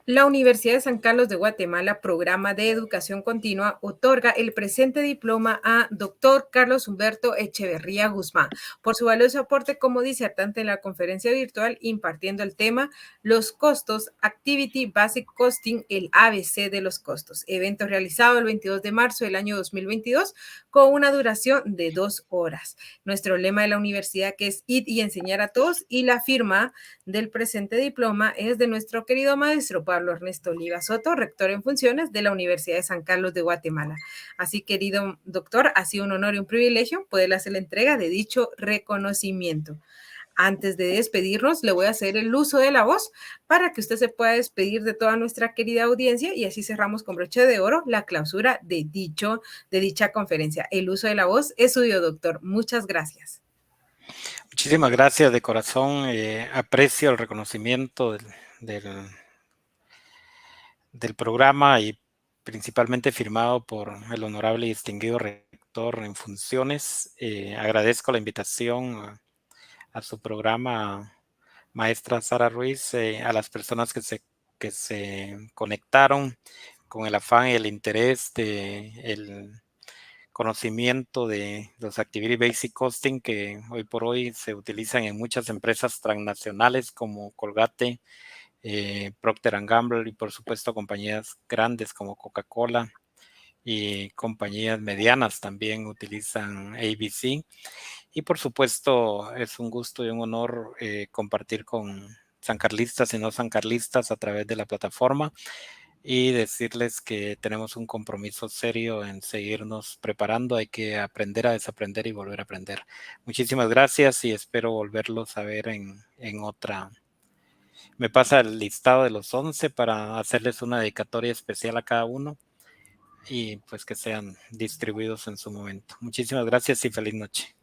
la Universidad de San Carlos de Guatemala, Programa de Educación Continua, otorga el presente diploma a Dr. Carlos Humberto Echeverría Guzmán por su valioso aporte como disertante en la conferencia virtual impartiendo el tema Los costos, Activity Basic Costing, el ABC de los costos. Evento realizado el 22 de marzo del año 2022 con una duración de 2 horas. Nuestro lema de la universidad, que es id y enseñar a todos, y la firma del presente diploma es de nuestro querido maestro Pablo Ernesto Oliva Soto, rector en funciones de la Universidad de San Carlos de Guatemala. Así, querido doctor, ha sido un honor y un privilegio poderle hacer la entrega de dicho reconocimiento. Antes de despedirnos, le voy a hacer el uso de la voz para que usted se pueda despedir de toda nuestra querida audiencia y así cerramos con broche de oro la clausura de dicha conferencia. El uso de la voz es suyo, doctor. Muchas gracias. Muchísimas gracias de corazón. Aprecio el reconocimiento del programa y principalmente firmado por el honorable y distinguido rector en funciones. Agradezco la invitación a su programa, maestra Sara Ruiz, a las personas que se conectaron con el afán y el interés de el conocimiento de los Activity Basic Costing que hoy por hoy se utilizan en muchas empresas transnacionales como Colgate, Procter & Gamble y por supuesto compañías grandes como Coca-Cola y compañías medianas también utilizan ABC. Y por supuesto es un gusto y un honor compartir con sancarlistas y no sancarlistas a través de la plataforma y decirles que tenemos un compromiso serio en seguirnos preparando. Hay que aprender a desaprender y volver a aprender. Muchísimas gracias y espero volverlos a ver en otra. Me pasa el listado de los 11 para hacerles una dedicatoria especial a cada uno y pues que sean distribuidos en su momento. Muchísimas gracias y feliz noche.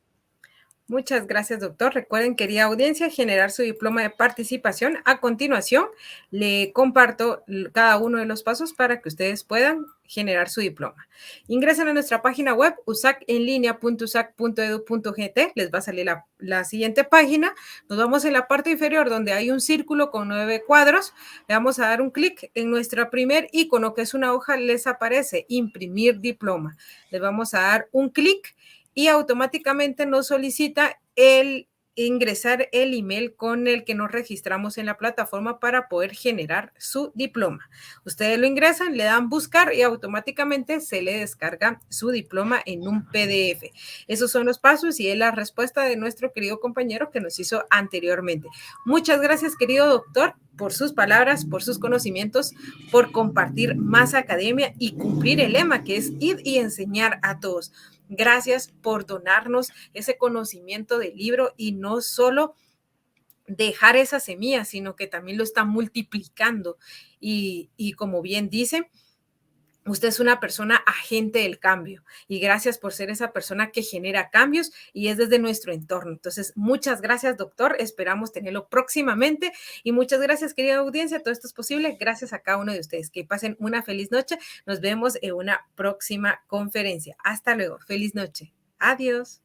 Muchas gracias, doctor. Recuerden, querida audiencia, generar su diploma de participación. A continuación, le comparto cada uno de los pasos para que ustedes puedan generar su diploma. Ingresen a nuestra página web usacenlinea.usac.edu.gt. Les va a salir la siguiente página. Nos vamos en la parte inferior donde hay un círculo con 9 cuadros. Le vamos a dar un clic en nuestro primer icono, que es una hoja. Les aparece imprimir diploma. Les vamos a dar un clic y automáticamente nos solicita el ingresar el email con el que nos registramos en la plataforma para poder generar su diploma. Ustedes lo ingresan, le dan buscar y automáticamente se le descarga su diploma en un PDF. Esos son los pasos y es la respuesta de nuestro querido compañero que nos hizo anteriormente. Muchas gracias, querido doctor, por sus palabras, por sus conocimientos, por compartir más academia y cumplir el lema que es ir y enseñar a todos. Gracias por donarnos ese conocimiento del libro y no solo dejar esa semilla, sino que también lo está multiplicando. Y como bien dice, usted es una persona agente del cambio y gracias por ser esa persona que genera cambios y es desde nuestro entorno. Entonces, muchas gracias, doctor. Esperamos tenerlo próximamente y muchas gracias, querida audiencia. Todo esto es posible gracias a cada uno de ustedes. Que pasen una feliz noche. Nos vemos en una próxima conferencia. Hasta luego. Feliz noche. Adiós.